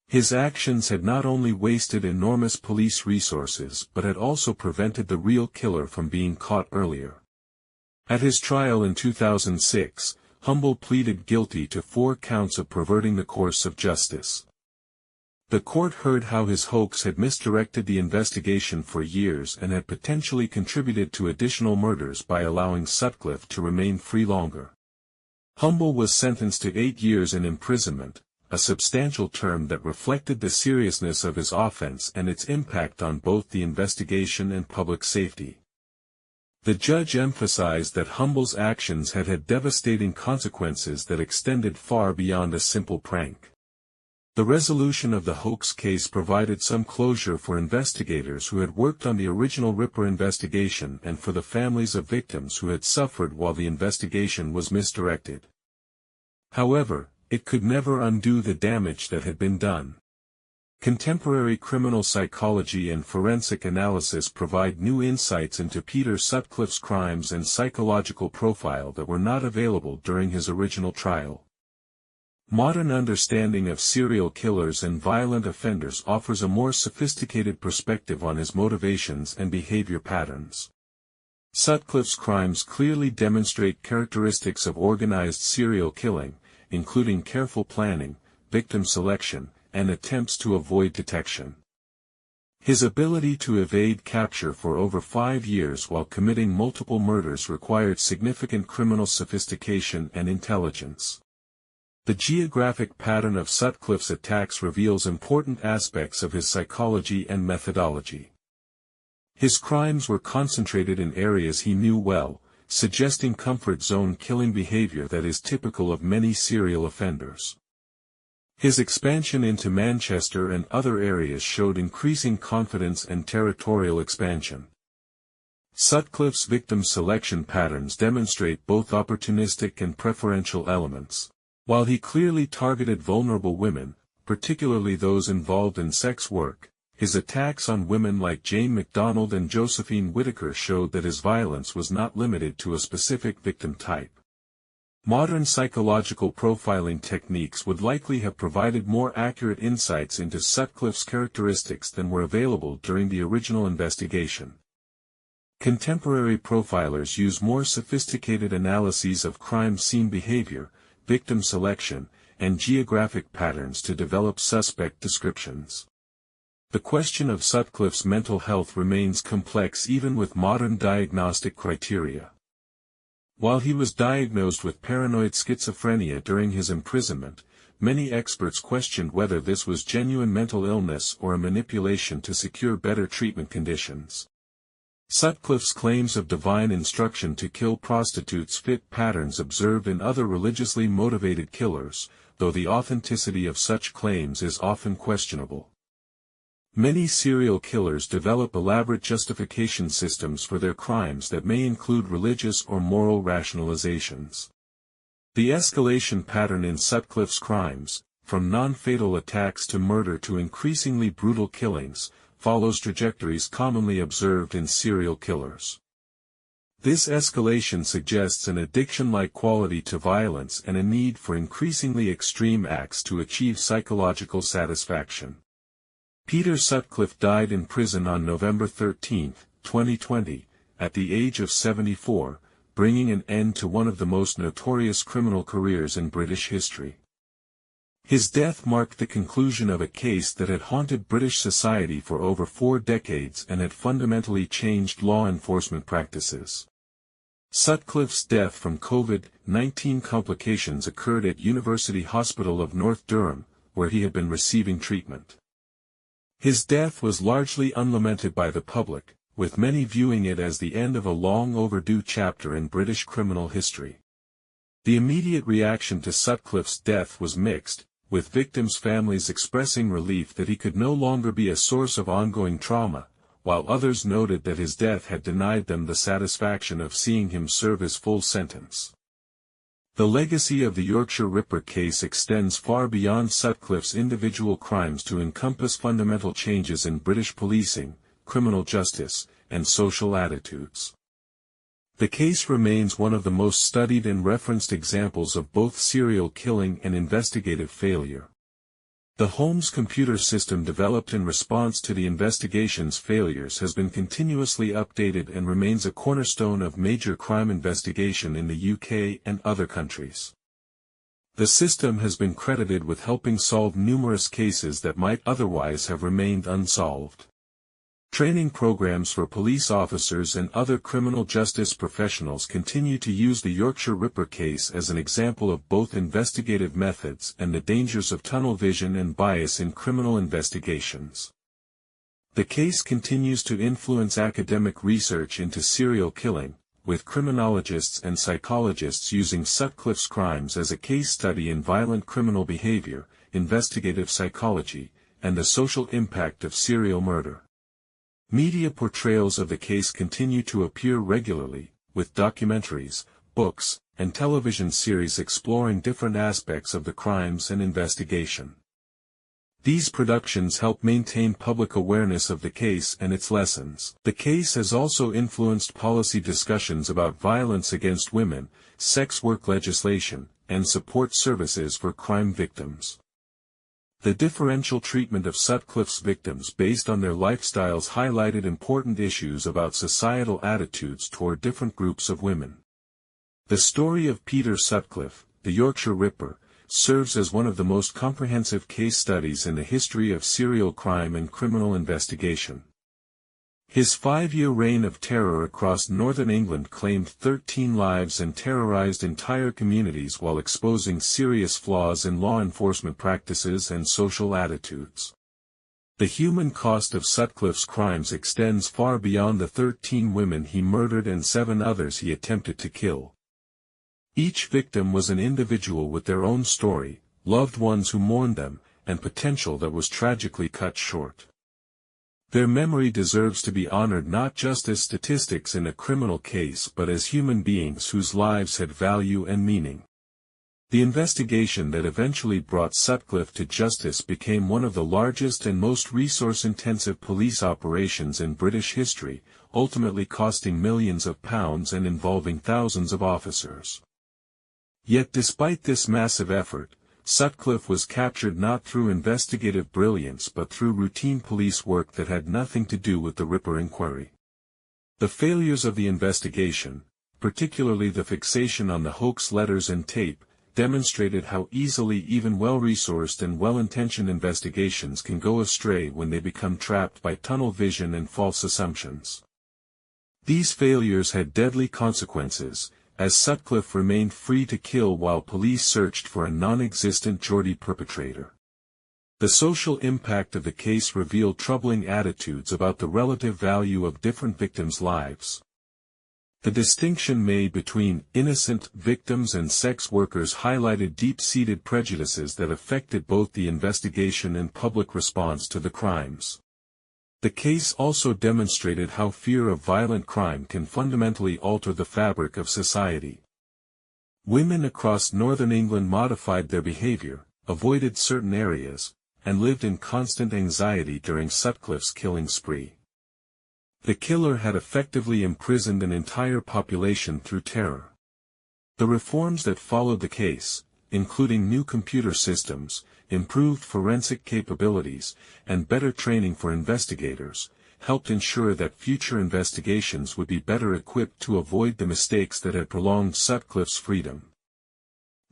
His actions had not only wasted enormous police resources but had also prevented the real killer from being caught earlier. At his trial in 2006, Humble pleaded guilty to 4 counts of perverting the course of justice. The court heard how his hoax had misdirected the investigation for years and had potentially contributed to additional murders by allowing Sutcliffe to remain free longer. Humble was sentenced to 8 years in imprisonment, a substantial term that reflected the seriousness of his offense and its impact on both the investigation and public safety. The judge emphasized that Humble's actions had had devastating consequences that extended far beyond a simple prank. The resolution of the hoax case provided some closure for investigators who had worked on the original Ripper investigation and for the families of victims who had suffered while the investigation was misdirected. However, it could never undo the damage that had been done. Contemporary criminal psychology and forensic analysis provide new insights into Peter Sutcliffe's crimes and psychological profile that were not available during his original trial. Modern understanding of serial killers and violent offenders offers a more sophisticated perspective on his motivations and behavior patterns. Sutcliffe's crimes clearly demonstrate characteristics of organized serial killing, including careful planning, victim selection, and attempts to avoid detection. His ability to evade capture for over 5 years while committing multiple murders required significant criminal sophistication and intelligence. The geographic pattern of Sutcliffe's attacks reveals important aspects of his psychology and methodology. His crimes were concentrated in areas he knew well, suggesting comfort zone killing behavior that is typical of many serial offenders. His expansion into Manchester and other areas showed increasing confidence and territorial expansion. Sutcliffe's victim selection patterns demonstrate both opportunistic and preferential elements. While he clearly targeted vulnerable women, particularly those involved in sex work, his attacks on women like Jane MacDonald and Josephine Whittaker showed that his violence was not limited to a specific victim type. Modern psychological profiling techniques would likely have provided more accurate insights into Sutcliffe's characteristics than were available during the original investigation. Contemporary profilers use more sophisticated analyses of crime scene behavior, victim selection, and geographic patterns to develop suspect descriptions. The question of Sutcliffe's mental health remains complex even with modern diagnostic criteria. While he was diagnosed with paranoid schizophrenia during his imprisonment, many experts questioned whether this was genuine mental illness or a manipulation to secure better treatment conditions. Sutcliffe's claims of divine instruction to kill prostitutes fit patterns observed in other religiously motivated killers, though the authenticity of such claims is often questionable. Many serial killers develop elaborate justification systems for their crimes that may include religious or moral rationalizations. The escalation pattern in Sutcliffe's crimes, from non-fatal attacks to murder to increasingly brutal killings, follows trajectories commonly observed in serial killers. This escalation suggests an addiction-like quality to violence and a need for increasingly extreme acts to achieve psychological satisfaction. Peter Sutcliffe died in prison on November 13, 2020, at the age of 74, bringing an end to one of the most notorious criminal careers in British history. His death marked the conclusion of a case that had haunted British society for over 4 decades and had fundamentally changed law enforcement practices. Sutcliffe's death from COVID-19 complications occurred at University Hospital of North Durham, where he had been receiving treatment. His death was largely unlamented by the public, with many viewing it as the end of a long overdue chapter in British criminal history. The immediate reaction to Sutcliffe's death was mixed, with victims' families expressing relief that he could no longer be a source of ongoing trauma, while others noted that his death had denied them the satisfaction of seeing him serve his full sentence. The legacy of the Yorkshire Ripper case extends far beyond Sutcliffe's individual crimes to encompass fundamental changes in British policing, criminal justice, and social attitudes. The case remains one of the most studied and referenced examples of both serial killing and investigative failure. The Holmes computer system developed in response to the investigation's failures has been continuously updated and remains a cornerstone of major crime investigation in the UK and other countries. The system has been credited with helping solve numerous cases that might otherwise have remained unsolved. Training programs for police officers and other criminal justice professionals continue to use the Yorkshire Ripper case as an example of both investigative methods and the dangers of tunnel vision and bias in criminal investigations. The case continues to influence academic research into serial killing, with criminologists and psychologists using Sutcliffe's crimes as a case study in violent criminal behavior, investigative psychology, and the social impact of serial murder. Media portrayals of the case continue to appear regularly, with documentaries, books, and television series exploring different aspects of the crimes and investigation. These productions help maintain public awareness of the case and its lessons. The case has also influenced policy discussions about violence against women, sex work legislation, and support services for crime victims. The differential treatment of Sutcliffe's victims based on their lifestyles highlighted important issues about societal attitudes toward different groups of women. The story of Peter Sutcliffe, the Yorkshire Ripper, serves as one of the most comprehensive case studies in the history of serial crime and criminal investigation. His 5-year reign of terror across northern England claimed 13 lives and terrorized entire communities while exposing serious flaws in law enforcement practices and social attitudes. The human cost of Sutcliffe's crimes extends far beyond the 13 women he murdered and 7 others he attempted to kill. Each victim was an individual with their own story, loved ones who mourned them, and potential that was tragically cut short. Their memory deserves to be honored not just as statistics in a criminal case but as human beings whose lives had value and meaning. The investigation that eventually brought Sutcliffe to justice became one of the largest and most resource-intensive police operations in British history, ultimately costing millions of pounds and involving thousands of officers. Yet despite this massive effort, Sutcliffe was captured not through investigative brilliance but through routine police work that had nothing to do with the Ripper inquiry. The failures of the investigation, particularly the fixation on the hoax letters and tape, demonstrated how easily even well-resourced and well-intentioned investigations can go astray when they become trapped by tunnel vision and false assumptions. These failures had deadly consequences, as Sutcliffe remained free to kill while police searched for a non-existent Geordie perpetrator. The social impact of the case revealed troubling attitudes about the relative value of different victims' lives. The distinction made between innocent victims and sex workers highlighted deep-seated prejudices that affected both the investigation and public response to the crimes. The case also demonstrated how fear of violent crime can fundamentally alter the fabric of society. Women across northern England modified their behavior, avoided certain areas, and lived in constant anxiety during Sutcliffe's killing spree. The killer had effectively imprisoned an entire population through terror. The reforms that followed the case, including new computer systems, improved forensic capabilities, and better training for investigators, helped ensure that future investigations would be better equipped to avoid the mistakes that had prolonged Sutcliffe's freedom.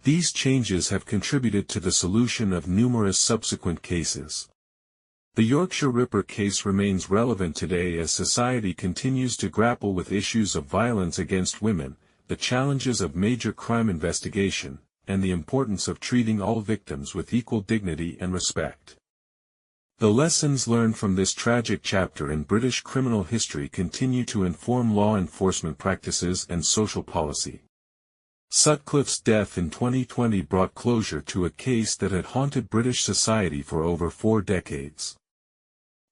These changes have contributed to the solution of numerous subsequent cases. The Yorkshire Ripper case remains relevant today as society continues to grapple with issues of violence against women, the challenges of major crime investigation, and the importance of treating all victims with equal dignity and respect. The lessons learned from this tragic chapter in British criminal history continue to inform law enforcement practices and social policy. Sutcliffe's death in 2020 brought closure to a case that had haunted British society for over 4 decades.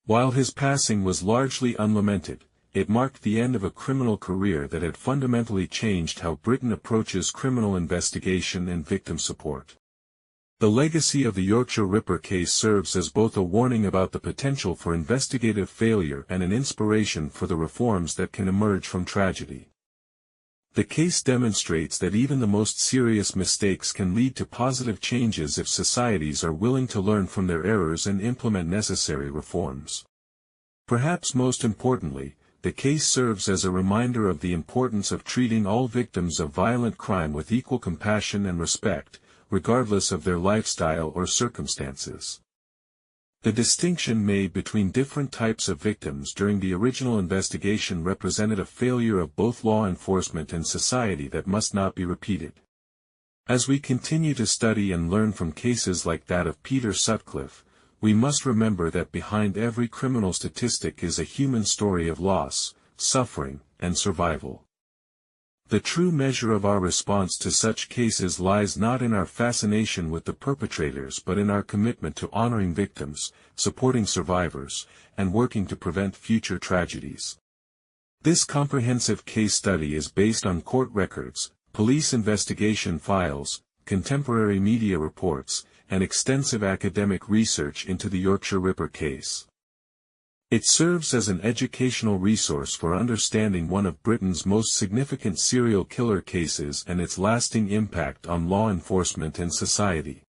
While his passing was largely unlamented, it marked the end of a criminal career that had fundamentally changed how Britain approaches criminal investigation and victim support. The legacy of the Yorkshire Ripper case serves as both a warning about the potential for investigative failure and an inspiration for the reforms that can emerge from tragedy. The case demonstrates that even the most serious mistakes can lead to positive changes if societies are willing to learn from their errors and implement necessary reforms. Perhaps most importantly, the case serves as a reminder of the importance of treating all victims of violent crime with equal compassion and respect, regardless of their lifestyle or circumstances. The distinction made between different types of victims during the original investigation represented a failure of both law enforcement and society that must not be repeated. As we continue to study and learn from cases like that of Peter Sutcliffe, we must remember that behind every criminal statistic is a human story of loss, suffering, and survival. The true measure of our response to such cases lies not in our fascination with the perpetrators but in our commitment to honoring victims, supporting survivors, and working to prevent future tragedies. This comprehensive case study is based on court records, police investigation files, contemporary media reports, and extensive academic research into the Yorkshire Ripper case. It serves as an educational resource for understanding one of Britain's most significant serial killer cases and its lasting impact on law enforcement and society.